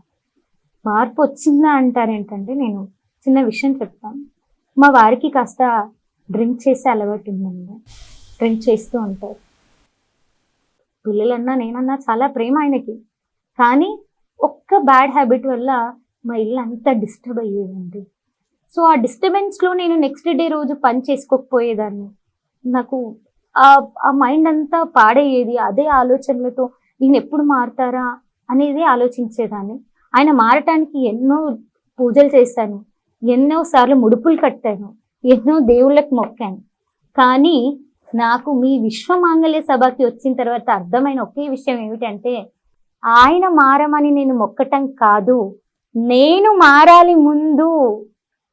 మార్పు వచ్చిందా అంటారేంటంటే, నేను చిన్న విషయం చెప్తాను. మా వారికి కాస్త డ్రింక్ చేసే అలవాటు ఉందండి. డ్రింక్ చేస్తూ ఉంటారు. పిల్లలన్నా నేనన్నా చాలా ప్రేమ ఆయనకి, కానీ ఒక్క బ్యాడ్ హ్యాబిట్ వల్ల మా ఇల్లు అంతా డిస్టర్బ్ అయ్యేదండి. సో ఆ డిస్టర్బెన్స్లో నేను నెక్స్ట్ డే రోజు పని చేసుకోకపోయేదాన్ని. నాకు ఆ మైండ్ అంతా పాడయ్యేది. అదే ఆలోచనలతో నేను ఎప్పుడు మారుతారా అనేది ఆలోచించేదాన్ని. ఆయన మారటానికి ఎన్నో పూజలు చేశాను, ఎన్నో సార్లు ముడుపులు కట్టాను, ఎన్నో దేవుళ్ళకి మొక్కాను. కానీ నాకు మీ విశ్వమాంగళ్య సభకి వచ్చిన తర్వాత అర్థమైన ఒకే విషయం ఏమిటంటే, ఆయన మారమని నేను మొక్కటం కాదు, నేను మారాలి ముందు.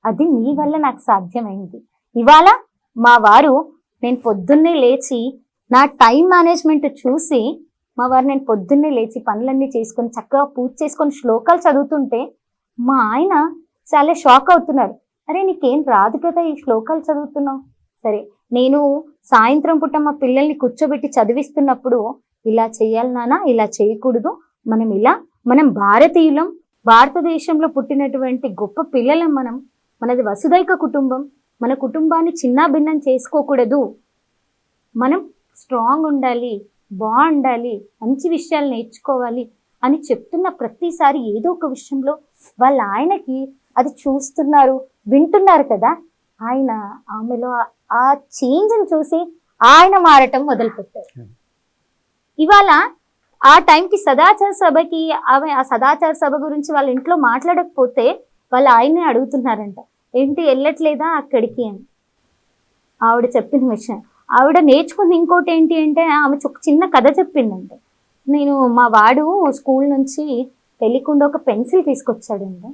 అది మీ వల్ల నాకు సాధ్యమైంది. ఇవాళ మా వారు, నేను పొద్దున్నే లేచి నా టైం మేనేజ్మెంట్ చూసి, మా వారు నేను పొద్దున్నే లేచి పనులన్నీ చేసుకొని చక్కగా పూజ చేసుకొని శ్లోకాలు చదువుతుంటే మా ఆయన చాలా షాక్ అవుతున్నారు. అరే నీకేం రాదు కదా ఈ శ్లోకాలు చదువుతున్నావు. సరే, నేను సాయంత్రం పూట మా పిల్లల్ని కూర్చోబెట్టి చదివిస్తున్నప్పుడు, ఇలా చేయాలి నాన్న, ఇలా చేయకూడదు, మనం భారతీయులం, భారతదేశంలో పుట్టినటువంటి గొప్ప పిల్లలం, మనది వసుదైక కుటుంబం, మన కుటుంబాన్ని చిన్నాభిన్నం చేసుకోకూడదు, మనం స్ట్రాంగ్ ఉండాలి, బాగుండాలి, మంచి విషయాలు నేర్చుకోవాలి అని చెప్తున్న ప్రతిసారి ఏదో ఒక విషయంలో వాళ్ళ ఆయనకి అది చూస్తున్నారు, వింటున్నారు కదా, ఆయన ఆమెలో ఆ చేంజ్ని చూసి ఆయన మారటం మొదలుపెట్టారు. ఇవాళ ఆ టైంకి సదాచార సభకి ఆమె ఆ సదాచార సభ గురించి వాళ్ళ ఇంట్లో మాట్లాడకపోతే వాళ్ళ ఆయన్ని అడుగుతున్నారంట, ఏంటి వెళ్ళట్లేదా అక్కడికి అని. ఆవిడ చెప్పిన విషయం, ఆవిడ నేర్చుకుంది ఇంకోటి ఏంటి అంటే ఆమె ఒక చిన్న కథ చెప్పిందంటే, నేను మా వాడు స్కూల్ నుంచి తెలియకుండా ఒక పెన్సిల్ తీసుకొచ్చాడండి.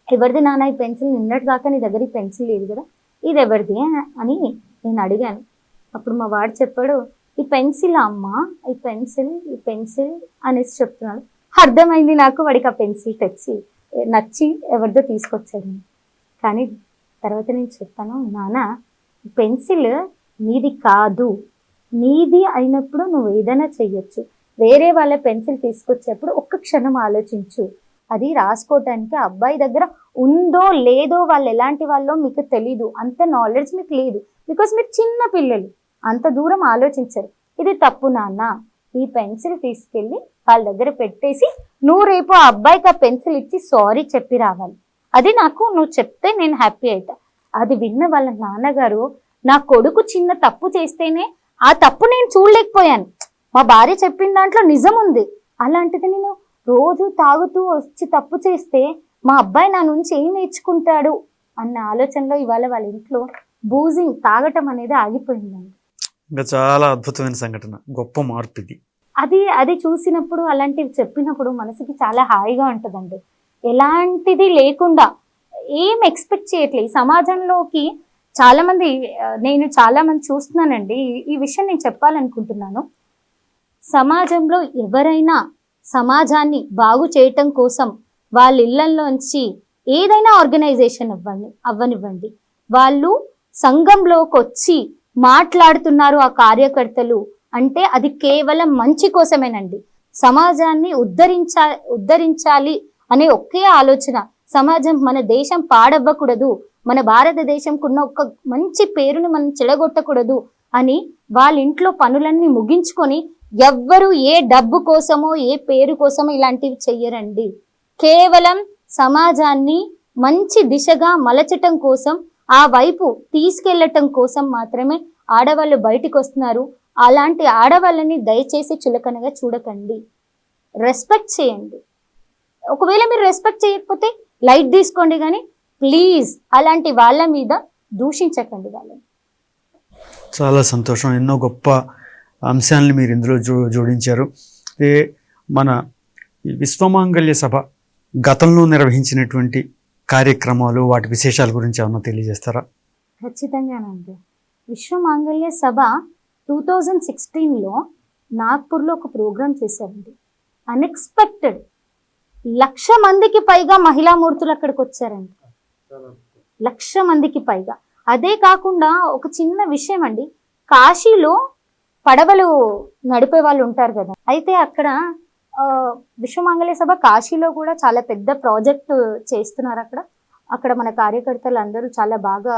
ఎవరిది నాన్న ఈ పెన్సిల్, నిన్నటి దాకా నీ దగ్గర ఈ పెన్సిల్ లేదు కదా, ఇది ఎవరిది అని నేను అడిగాను. అప్పుడు మా వాడు చెప్పాడు, ఈ పెన్సిల్ అమ్మ, ఈ పెన్సిల్ అనేసి చెప్తున్నాడు. అర్థమైంది నాకు వాడికి ఆ పెన్సిల్ తెచ్చి నచ్చి ఎవరిదో తీసుకొచ్చాడు. కానీ తర్వాత నేను చెప్పాను, నాన్న ఈ పెన్సిల్ నీది కాదు, నీది అయినప్పుడు నువ్వు ఏదైనా చెయ్యొచ్చు. వేరే వాళ్ళ పెన్సిల్ తీసుకొచ్చేప్పుడు ఒక్క క్షణం ఆలోచించు, అది రాసుకోవటానికి అబ్బాయి దగ్గర ఉందో లేదో, వాళ్ళు ఎలాంటి వాళ్ళో మీకు తెలీదు, అంత నాలెడ్జ్ మీకు లేదు, బికాస్ మీరు చిన్న పిల్లలు, అంత దూరం ఆలోచించరు. ఇది తప్పు నాన్న, ఈ పెన్సిల్ తీసుకెళ్ళి వాళ్ళ దగ్గర పెట్టేసి నువ్వు రేపు ఆ అబ్బాయికి ఆ పెన్సిల్ ఇచ్చి సారీ చెప్పి రావాలి, అది నాకు నువ్వు చెప్తే నేను హ్యాపీ అవుతా. అది విన్న వాళ్ళ నాన్నగారు, నా కొడుకు చిన్న తప్పు చేస్తేనే ఆ తప్పు నేను చూడలేకపోయాను, మా భార్య చెప్పిన దాంట్లో నిజం ఉంది, అలాంటిది నేను రోజు తాగుతూ వచ్చి తప్పు చేస్తే మా అబ్బాయి నా నుంచి ఏం నేర్చుకుంటాడు అన్న ఆలోచనలో ఇవాళ వాళ్ళ ఇంట్లో బూజింగ్ తాగటం అనేది ఆగిపోయిందండి.
ఇంకా చాలా అద్భుతమైన సంఘటన, గొప్ప మార్పు ఇది.
అది చూసినప్పుడు, అలాంటివి చెప్పినప్పుడు మనసుకి చాలా హాయిగా ఉంటుందండి. ఎలాంటిది లేకుండా ఏం ఎక్స్పెక్ట్ చేయట్లేదు సమాజంలోకి. నేను చాలా మంది చూస్తున్నానండి, ఈ విషయం నేను చెప్పాలనుకుంటున్నాను. సమాజంలో ఎవరైనా సమాజాన్ని బాగు చేయటం కోసం వాళ్ళ ఇళ్లలోంచి ఏదైనా ఆర్గనైజేషన్ అవ్వనివ్వండి, వాళ్ళు సంఘంలోకి వచ్చి మాట్లాడుతున్నారు ఆ కార్యకర్తలు అంటే అది కేవలం మంచి కోసమేనండి. సమాజాన్ని ఉద్ధరించాలి అనే ఒకే ఆలోచన. సమాజం, మన దేశం పాడవ్వకూడదు, మన భారతదేశంకున్న ఒక మంచి పేరుని మనం చెడగొట్టకూడదు అని వాళ్ళ ఇంట్లో పనులన్నీ ముగించుకొని ఎవ్వరు ఏ డబ్బు కోసమో ఏ పేరు కోసమో ఇలాంటివి చెయ్యరండి. కేవలం సమాజాన్ని మంచి దిశగా మలచటం కోసం, ఆ వైపు తీసుకెళ్లటం కోసం మాత్రమే ఆడవాళ్ళు బయటికి వస్తున్నారు. అలాంటి ఆడవాళ్ళని దయచేసి చులకనగా చూడకండి, రెస్పెక్ట్ చేయండి. ఒకవేళ మీరు రెస్పెక్ట్ చేయకపోతే లైట్ తీసుకోండి, కానీ ప్లీజ్ అలాంటి వాళ్ళ మీద దూషించకండి వాళ్ళని.
చాలా సంతోషం, ఎన్నో గొప్ప అంశాలను మీరు ఇందులో జోడించారు. మన విశ్వమాంగళ్య సభ గతంలో నిర్వహించినటువంటి కార్యక్రమాలు, వాటి విశేషాల గురించి ఏమన్నా తెలియజేస్తారా?
ఖచ్చితంగానండి. విశ్వమాంగళ్య సభ 2016లో నాగ్పూర్లో ఒక ప్రోగ్రాం చేశారండి. అన్ఎక్స్పెక్టెడ్ 1,00,000 మందికి పైగా మహిళామూర్తులు అక్కడికి వచ్చారండి. 1,00,000 మందికి పైగా. అదే కాకుండా ఒక చిన్న విషయం అండి, కాశీలో పడవలు నడిపే వాళ్ళు ఉంటారు కదా, అయితే అక్కడ విశ్వమాంగళ్య సభ కాశీలో కూడా చాలా పెద్ద ప్రాజెక్ట్ చేస్తున్నారు. అక్కడ మన కార్యకర్తలు అందరూ చాలా బాగా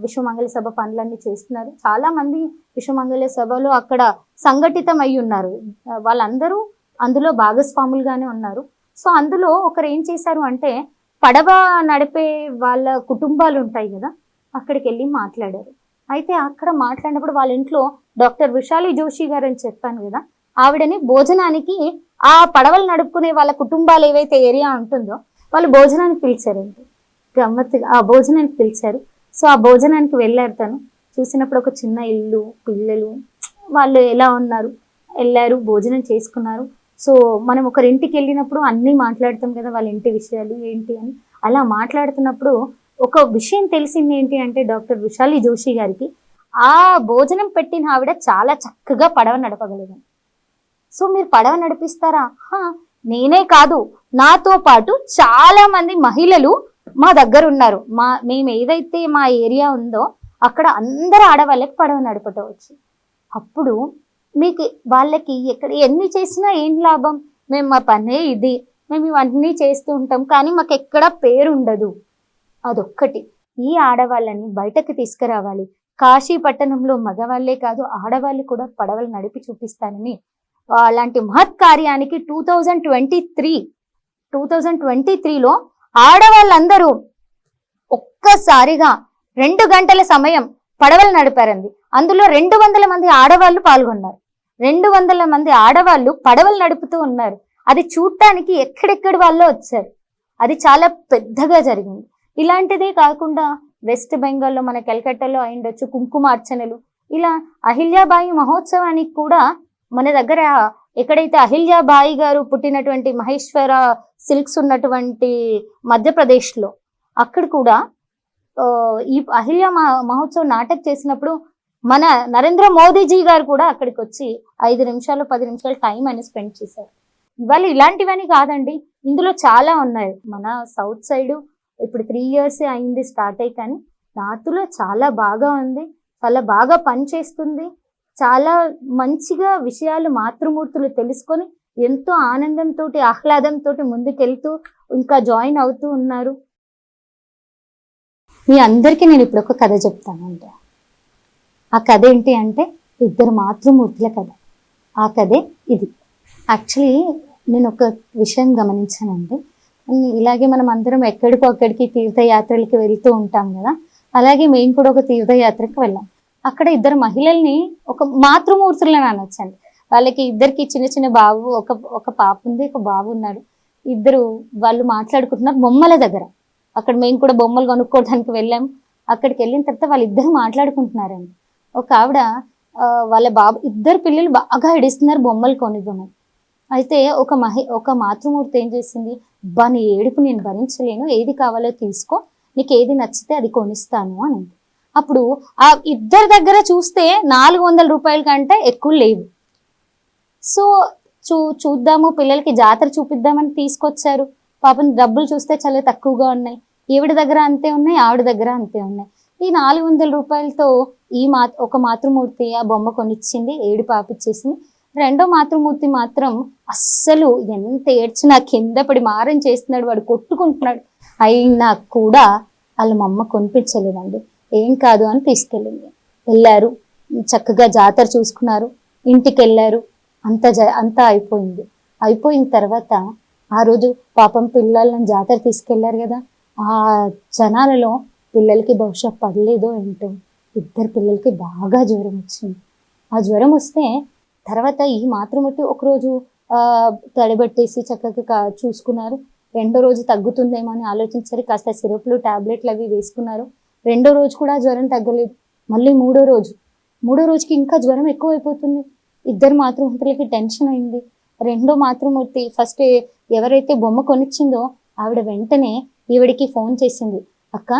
విశ్వమంగళ సభ పనులన్నీ చేస్తున్నారు. చాలా మంది విశ్వమంగళ సభలో అక్కడ సంఘటితం అయి ఉన్నారు. వాళ్ళందరూ అందులో భాగస్వాములుగానే ఉన్నారు. సో అందులో ఒకరు ఏం చేశారు అంటే, పడవ నడిపే వాళ్ళ కుటుంబాలు ఉంటాయి కదా, అక్కడికి వెళ్ళి మాట్లాడారు. అయితే అక్కడ మాట్లాడినప్పుడు వాళ్ళ ఇంట్లో డాక్టర్ విశాలి జోషి గారు అని చెప్పాను కదా, ఆవిడని భోజనానికి, ఆ పడవలు నడుపుకునే వాళ్ళ కుటుంబాలు ఏవైతే ఏరియా ఉంటుందో వాళ్ళు భోజనానికి పిలిచారండి. గమ్మత్తుగా ఆ భోజనానికి పిలిచారు. సో ఆ భోజనానికి వెళ్ళారు. తను చూసినప్పుడు ఒక చిన్న ఇల్లు, పిల్లలు, వాళ్ళు ఎలా ఉన్నారు, వెళ్ళారు, భోజనం చేసుకున్నారు. సో మనం ఒకరింటికి వెళ్ళినప్పుడు అన్నీ మాట్లాడతాం కదా, వాళ్ళ ఇంటి విషయాలు ఏంటి అని. అలా మాట్లాడుతున్నప్పుడు ఒక విషయం తెలిసింది ఏంటి అంటే, డాక్టర్ విశాలి జోషి గారికి ఆ భోజనం పెట్టిన ఆవిడ చాలా చక్కగా పడవ నడపగలదు. సో మీరు పడవ నడిపిస్తారా? నేనే కాదు, నాతో పాటు చాలా మంది మహిళలు మా దగ్గర ఉన్నారు. మేము ఏదైతే మా ఏరియా ఉందో అక్కడ అందరు ఆడవాళ్ళకి పడవ నడపటవచ్చు. అప్పుడు మీకు వాళ్ళకి ఎక్కడ ఎన్ని చేసినా ఏం లాభం? మేము మా పనే ఇది, మేము ఇవన్నీ చేస్తూ ఉంటాం, కానీ మాకు ఎక్కడ పేరు ఉండదు. అదొక్కటి. ఈ ఆడవాళ్ళని బయటకు తీసుకురావాలి. కాశీ పట్టణంలో మగవాళ్లే కాదు, ఆడవాళ్ళు కూడా పడవలు నడిపి చూపిస్తానని అలాంటి మహత్ కార్యానికి 2023లో ఆడవాళ్ళందరూ ఒక్కసారిగా 2 గంటల సమయం పడవలు నడిపారండి. అందులో 200 మంది ఆడవాళ్ళు పాల్గొన్నారు. 200 మంది ఆడవాళ్ళు పడవలు నడుపుతూ ఉన్నారు. అది చూడటానికి ఎక్కడెక్కడి వాళ్ళు వచ్చారు. అది చాలా పెద్దగా జరిగింది. ఇలాంటిదే కాకుండా వెస్ట్ బెంగాల్లో మన కలకట్టాలో అయిండొచ్చు కుంకుమార్చనలు. ఇలా అహిల్యాబాయి మహోత్సవానికి కూడా మన దగ్గర ఎక్కడైతే అహిల్యాబాయి గారు పుట్టినటువంటి మహేశ్వర సిల్క్స్ ఉన్నటువంటి మధ్యప్రదేశ్లో అక్కడ కూడా ఈ అహిల్యా మహోత్సవం నాటక చేసినప్పుడు మన నరేంద్ర మోదీజీ గారు కూడా అక్కడికి వచ్చి 5 నిమిషాలు 10 నిమిషాలు టైం అని స్పెండ్ చేశారు. ఇవాళ ఇలాంటివని కాదండి, ఇందులో చాలా ఉన్నాయి. మన సౌత్ సైడ్ ఇప్పుడు 3 years అయింది స్టార్ట్ అయ్యి, కానీ నార్త్లో చాలా బాగా ఉంది, చాలా బాగా పనిచేస్తుంది. చాలా మంచిగా విషయాలు మాతృమూర్తులు తెలుసుకొని ఎంతో ఆనందంతో ఆహ్లాదంతో ముందుకెళ్తూ ఇంకా జాయిన్ అవుతూ ఉన్నారు. మీ అందరికీ నేను ఇప్పుడు ఒక కథ చెప్తానండి. ఆ కథ ఏంటి అంటే 2 మాతృమూర్తుల కథ. ఆ కథే ఇది. యాక్చువల్లీ నేను ఒక విషయం గమనించానండి. ఇలాగే మనం అందరం ఎక్కడికో అక్కడికి తీర్థయాత్రలకి వెళ్తూ ఉంటాం కదా, అలాగే మేము కూడా ఒక తీర్థయాత్రకి వెళ్ళాం. అక్కడ 2 మహిళల్ని ఒక మాతృమూర్తులని అనొచ్చండి. వాళ్ళకి ఇద్దరికి చిన్న చిన్న బాబు, ఒక పాప ఉంది, ఒక బాబు ఉన్నాడు. వాళ్ళు మాట్లాడుకుంటున్నారు బొమ్మల దగ్గర. అక్కడ మేము కూడా బొమ్మలు కొనుక్కోవడానికి వెళ్ళాం. అక్కడికి వెళ్ళిన తర్వాత వాళ్ళిద్దరు మాట్లాడుకుంటున్నారండి. ఒక ఆవిడ వాళ్ళ బాబు 2 పిల్లలు బాగా ఏడుస్తున్నారు బొమ్మలు కొనివ్వమని. అయితే ఒక మాతృమూర్తి ఏం చేసింది, నీ ఏడుపు నేను భరించలేను, ఏది కావాలో తీసుకో, నీకు ఏది నచ్చితే అది కొనిస్తాను అని. అప్పుడు ఆ 2 దగ్గర చూస్తే 400 రూపాయల కంటే ఎక్కువ లేవు. సో చూద్దాము, పిల్లలకి జాతర చూపిద్దామని తీసుకొచ్చారు. పాపం డబ్బులు చూస్తే చాలా తక్కువగా ఉన్నాయి. ఈవిడ దగ్గర అంతే ఉన్నాయి, ఆవిడ దగ్గర అంతే ఉన్నాయి. ఈ 400 రూపాయలతో ఒక మాతృమూర్తి ఆ బొమ్మ కొనిచ్చింది, ఏడు పాపిచ్చేసింది. 2వ మాతృమూర్తి మాత్రం అస్సలు ఎంత ఏడ్చినా కింద పడి మారం చేస్తున్నాడు, వాడు కొట్టుకుంటున్నాడు. అయినా కూడా వాళ్ళ మమ్మ కొనిపించలేదండి. ఏం కాదు అని తీసుకెళ్ళింది. వెళ్ళారు, చక్కగా జాతర చూసుకున్నారు, ఇంటికి వెళ్ళారు. అంతా అయిపోయింది. అయిపోయిన తర్వాత ఆ రోజు పాపం పిల్లలను జాతర తీసుకెళ్లారు కదా, ఆ జనాలలో పిల్లలకి బహుశా పడలేదో ఏంటో 2 పిల్లలకి బాగా జ్వరం వచ్చింది. ఆ జ్వరం వస్తే తర్వాత ఈ మాతృమూర్తి ఒకరోజు తడిబెట్టేసి చక్కగా చూసుకున్నారు. 2వ రోజు తగ్గుతుందేమో అని ఆలోచించారు. కాస్త సిరప్లు టాబ్లెట్లు అవి వేసుకున్నారు. 2వ రోజు కూడా జ్వరం తగ్గలేదు. మళ్ళీ 3వ రోజుకి ఇంకా జ్వరం ఎక్కువైపోతుంది. 2 మాతృమూర్తులకి టెన్షన్ అయింది. 2వ మాతృమూర్తి ఫస్ట్ ఎవరైతే బొమ్మ కొనిచ్చిందో ఆవిడ వెంటనే ఈవిడికి ఫోన్ చేసింది. అక్క,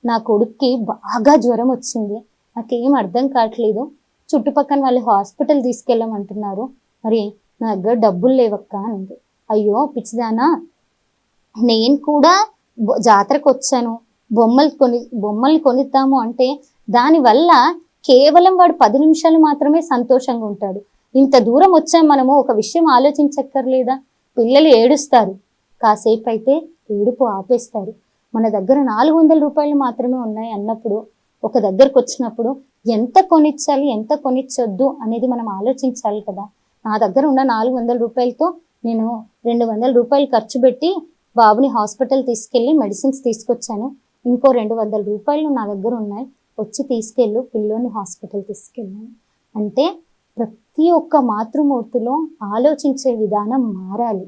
నా కొడుక్కి బాగా జ్వరం వచ్చింది, నాకేం అర్థం కావట్లేదు, చుట్టుపక్కల వాళ్ళు హాస్పిటల్ తీసుకెళ్ళమంటున్నారు, మరి నా దగ్గర డబ్బులు లేవక్క అనింది. అయ్యో పిచ్చిదానా, నేను కూడా జాతరకు వచ్చాను, బొమ్మల్ని కొనిద్దాము అంటే దానివల్ల కేవలం వాడు 10 నిమిషాలు మాత్రమే సంతోషంగా ఉంటాడు. ఇంత దూరం వచ్చాం మనము, ఒక విషయం ఆలోచించక్కర్లేదా? పిల్లలు ఏడుస్తారు, కాసేపు అయితే ఏడుపు ఆపేస్తారు. మన దగ్గర 400 రూపాయలు మాత్రమే ఉన్నాయి అన్నప్పుడు, ఒక దగ్గరకు వచ్చినప్పుడు ఎంత కొనిచ్చాలి ఎంత కొనిచ్చొద్దు అనేది మనం ఆలోచించాలి కదా. నా దగ్గర ఉన్న 400 రూపాయలతో నేను 200 రూపాయలు ఖర్చు పెట్టి బాబుని హాస్పిటల్ తీసుకెళ్ళి మెడిసిన్స్ తీసుకొచ్చాను. ఇంకో 200 రూపాయలు నా దగ్గర ఉన్నాయి, వచ్చి తీసుకెళ్ళు, పిల్లోని హాస్పిటల్ తీసుకెళ్ళాను. అంటే ప్రతి ఒక్క మాతృమూర్తిలో ఆలోచించే విధానం మారాలి.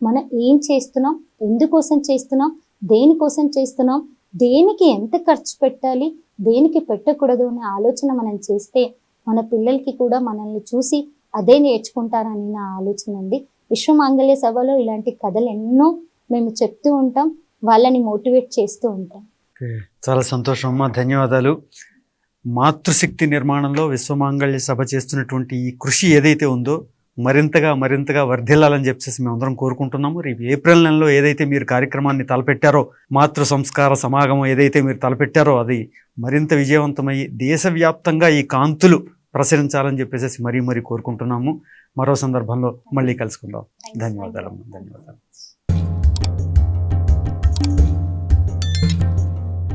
మనం ఏం చేస్తున్నాం, ఎందుకోసం చేస్తున్నాం, దేనికోసం చేస్తున్నాం, దేనికి ఎంత ఖర్చు పెట్టాలి, దేనికి పెట్టకూడదు అనే ఆలోచన మనం చేస్తే మన పిల్లలకి కూడా మనల్ని చూసి అదే నేర్చుకుంటారని నా ఆలోచన అండి. విశ్వమాంగళ్య సభలో ఇలాంటి కథలు ఎన్నో మేము చెప్తూ ఉంటాం, వాళ్ళని మోటివేట్ చేస్తూ ఉంటాం.
చాలా సంతోషం అమ్మా, ధన్యవాదాలు. మాతృశక్తి నిర్మాణంలో విశ్వమాంగళ్య సభ చేస్తున్నటువంటి ఈ కృషి ఏదైతే ఉందో మరింతగా వర్ధిల్లాలని చెప్పేసి మేమందరం కోరుకుంటున్నాము. రేపు ఏప్రిల్ నెలలో ఏదైతే మీరు కార్యక్రమాన్ని తలపెట్టారో, మాతృ సంస్కార సమాగమం ఏదైతే మీరు తలపెట్టారో అది మరింత విజయవంతమై దేశవ్యాప్తంగా ఈ కాంతులు ప్రసరించాలని చెప్పేసి మరీ కోరుకుంటున్నాము. మరో సందర్భంలో మళ్ళీ కలుసుకుందాం. ధన్యవాదాలు.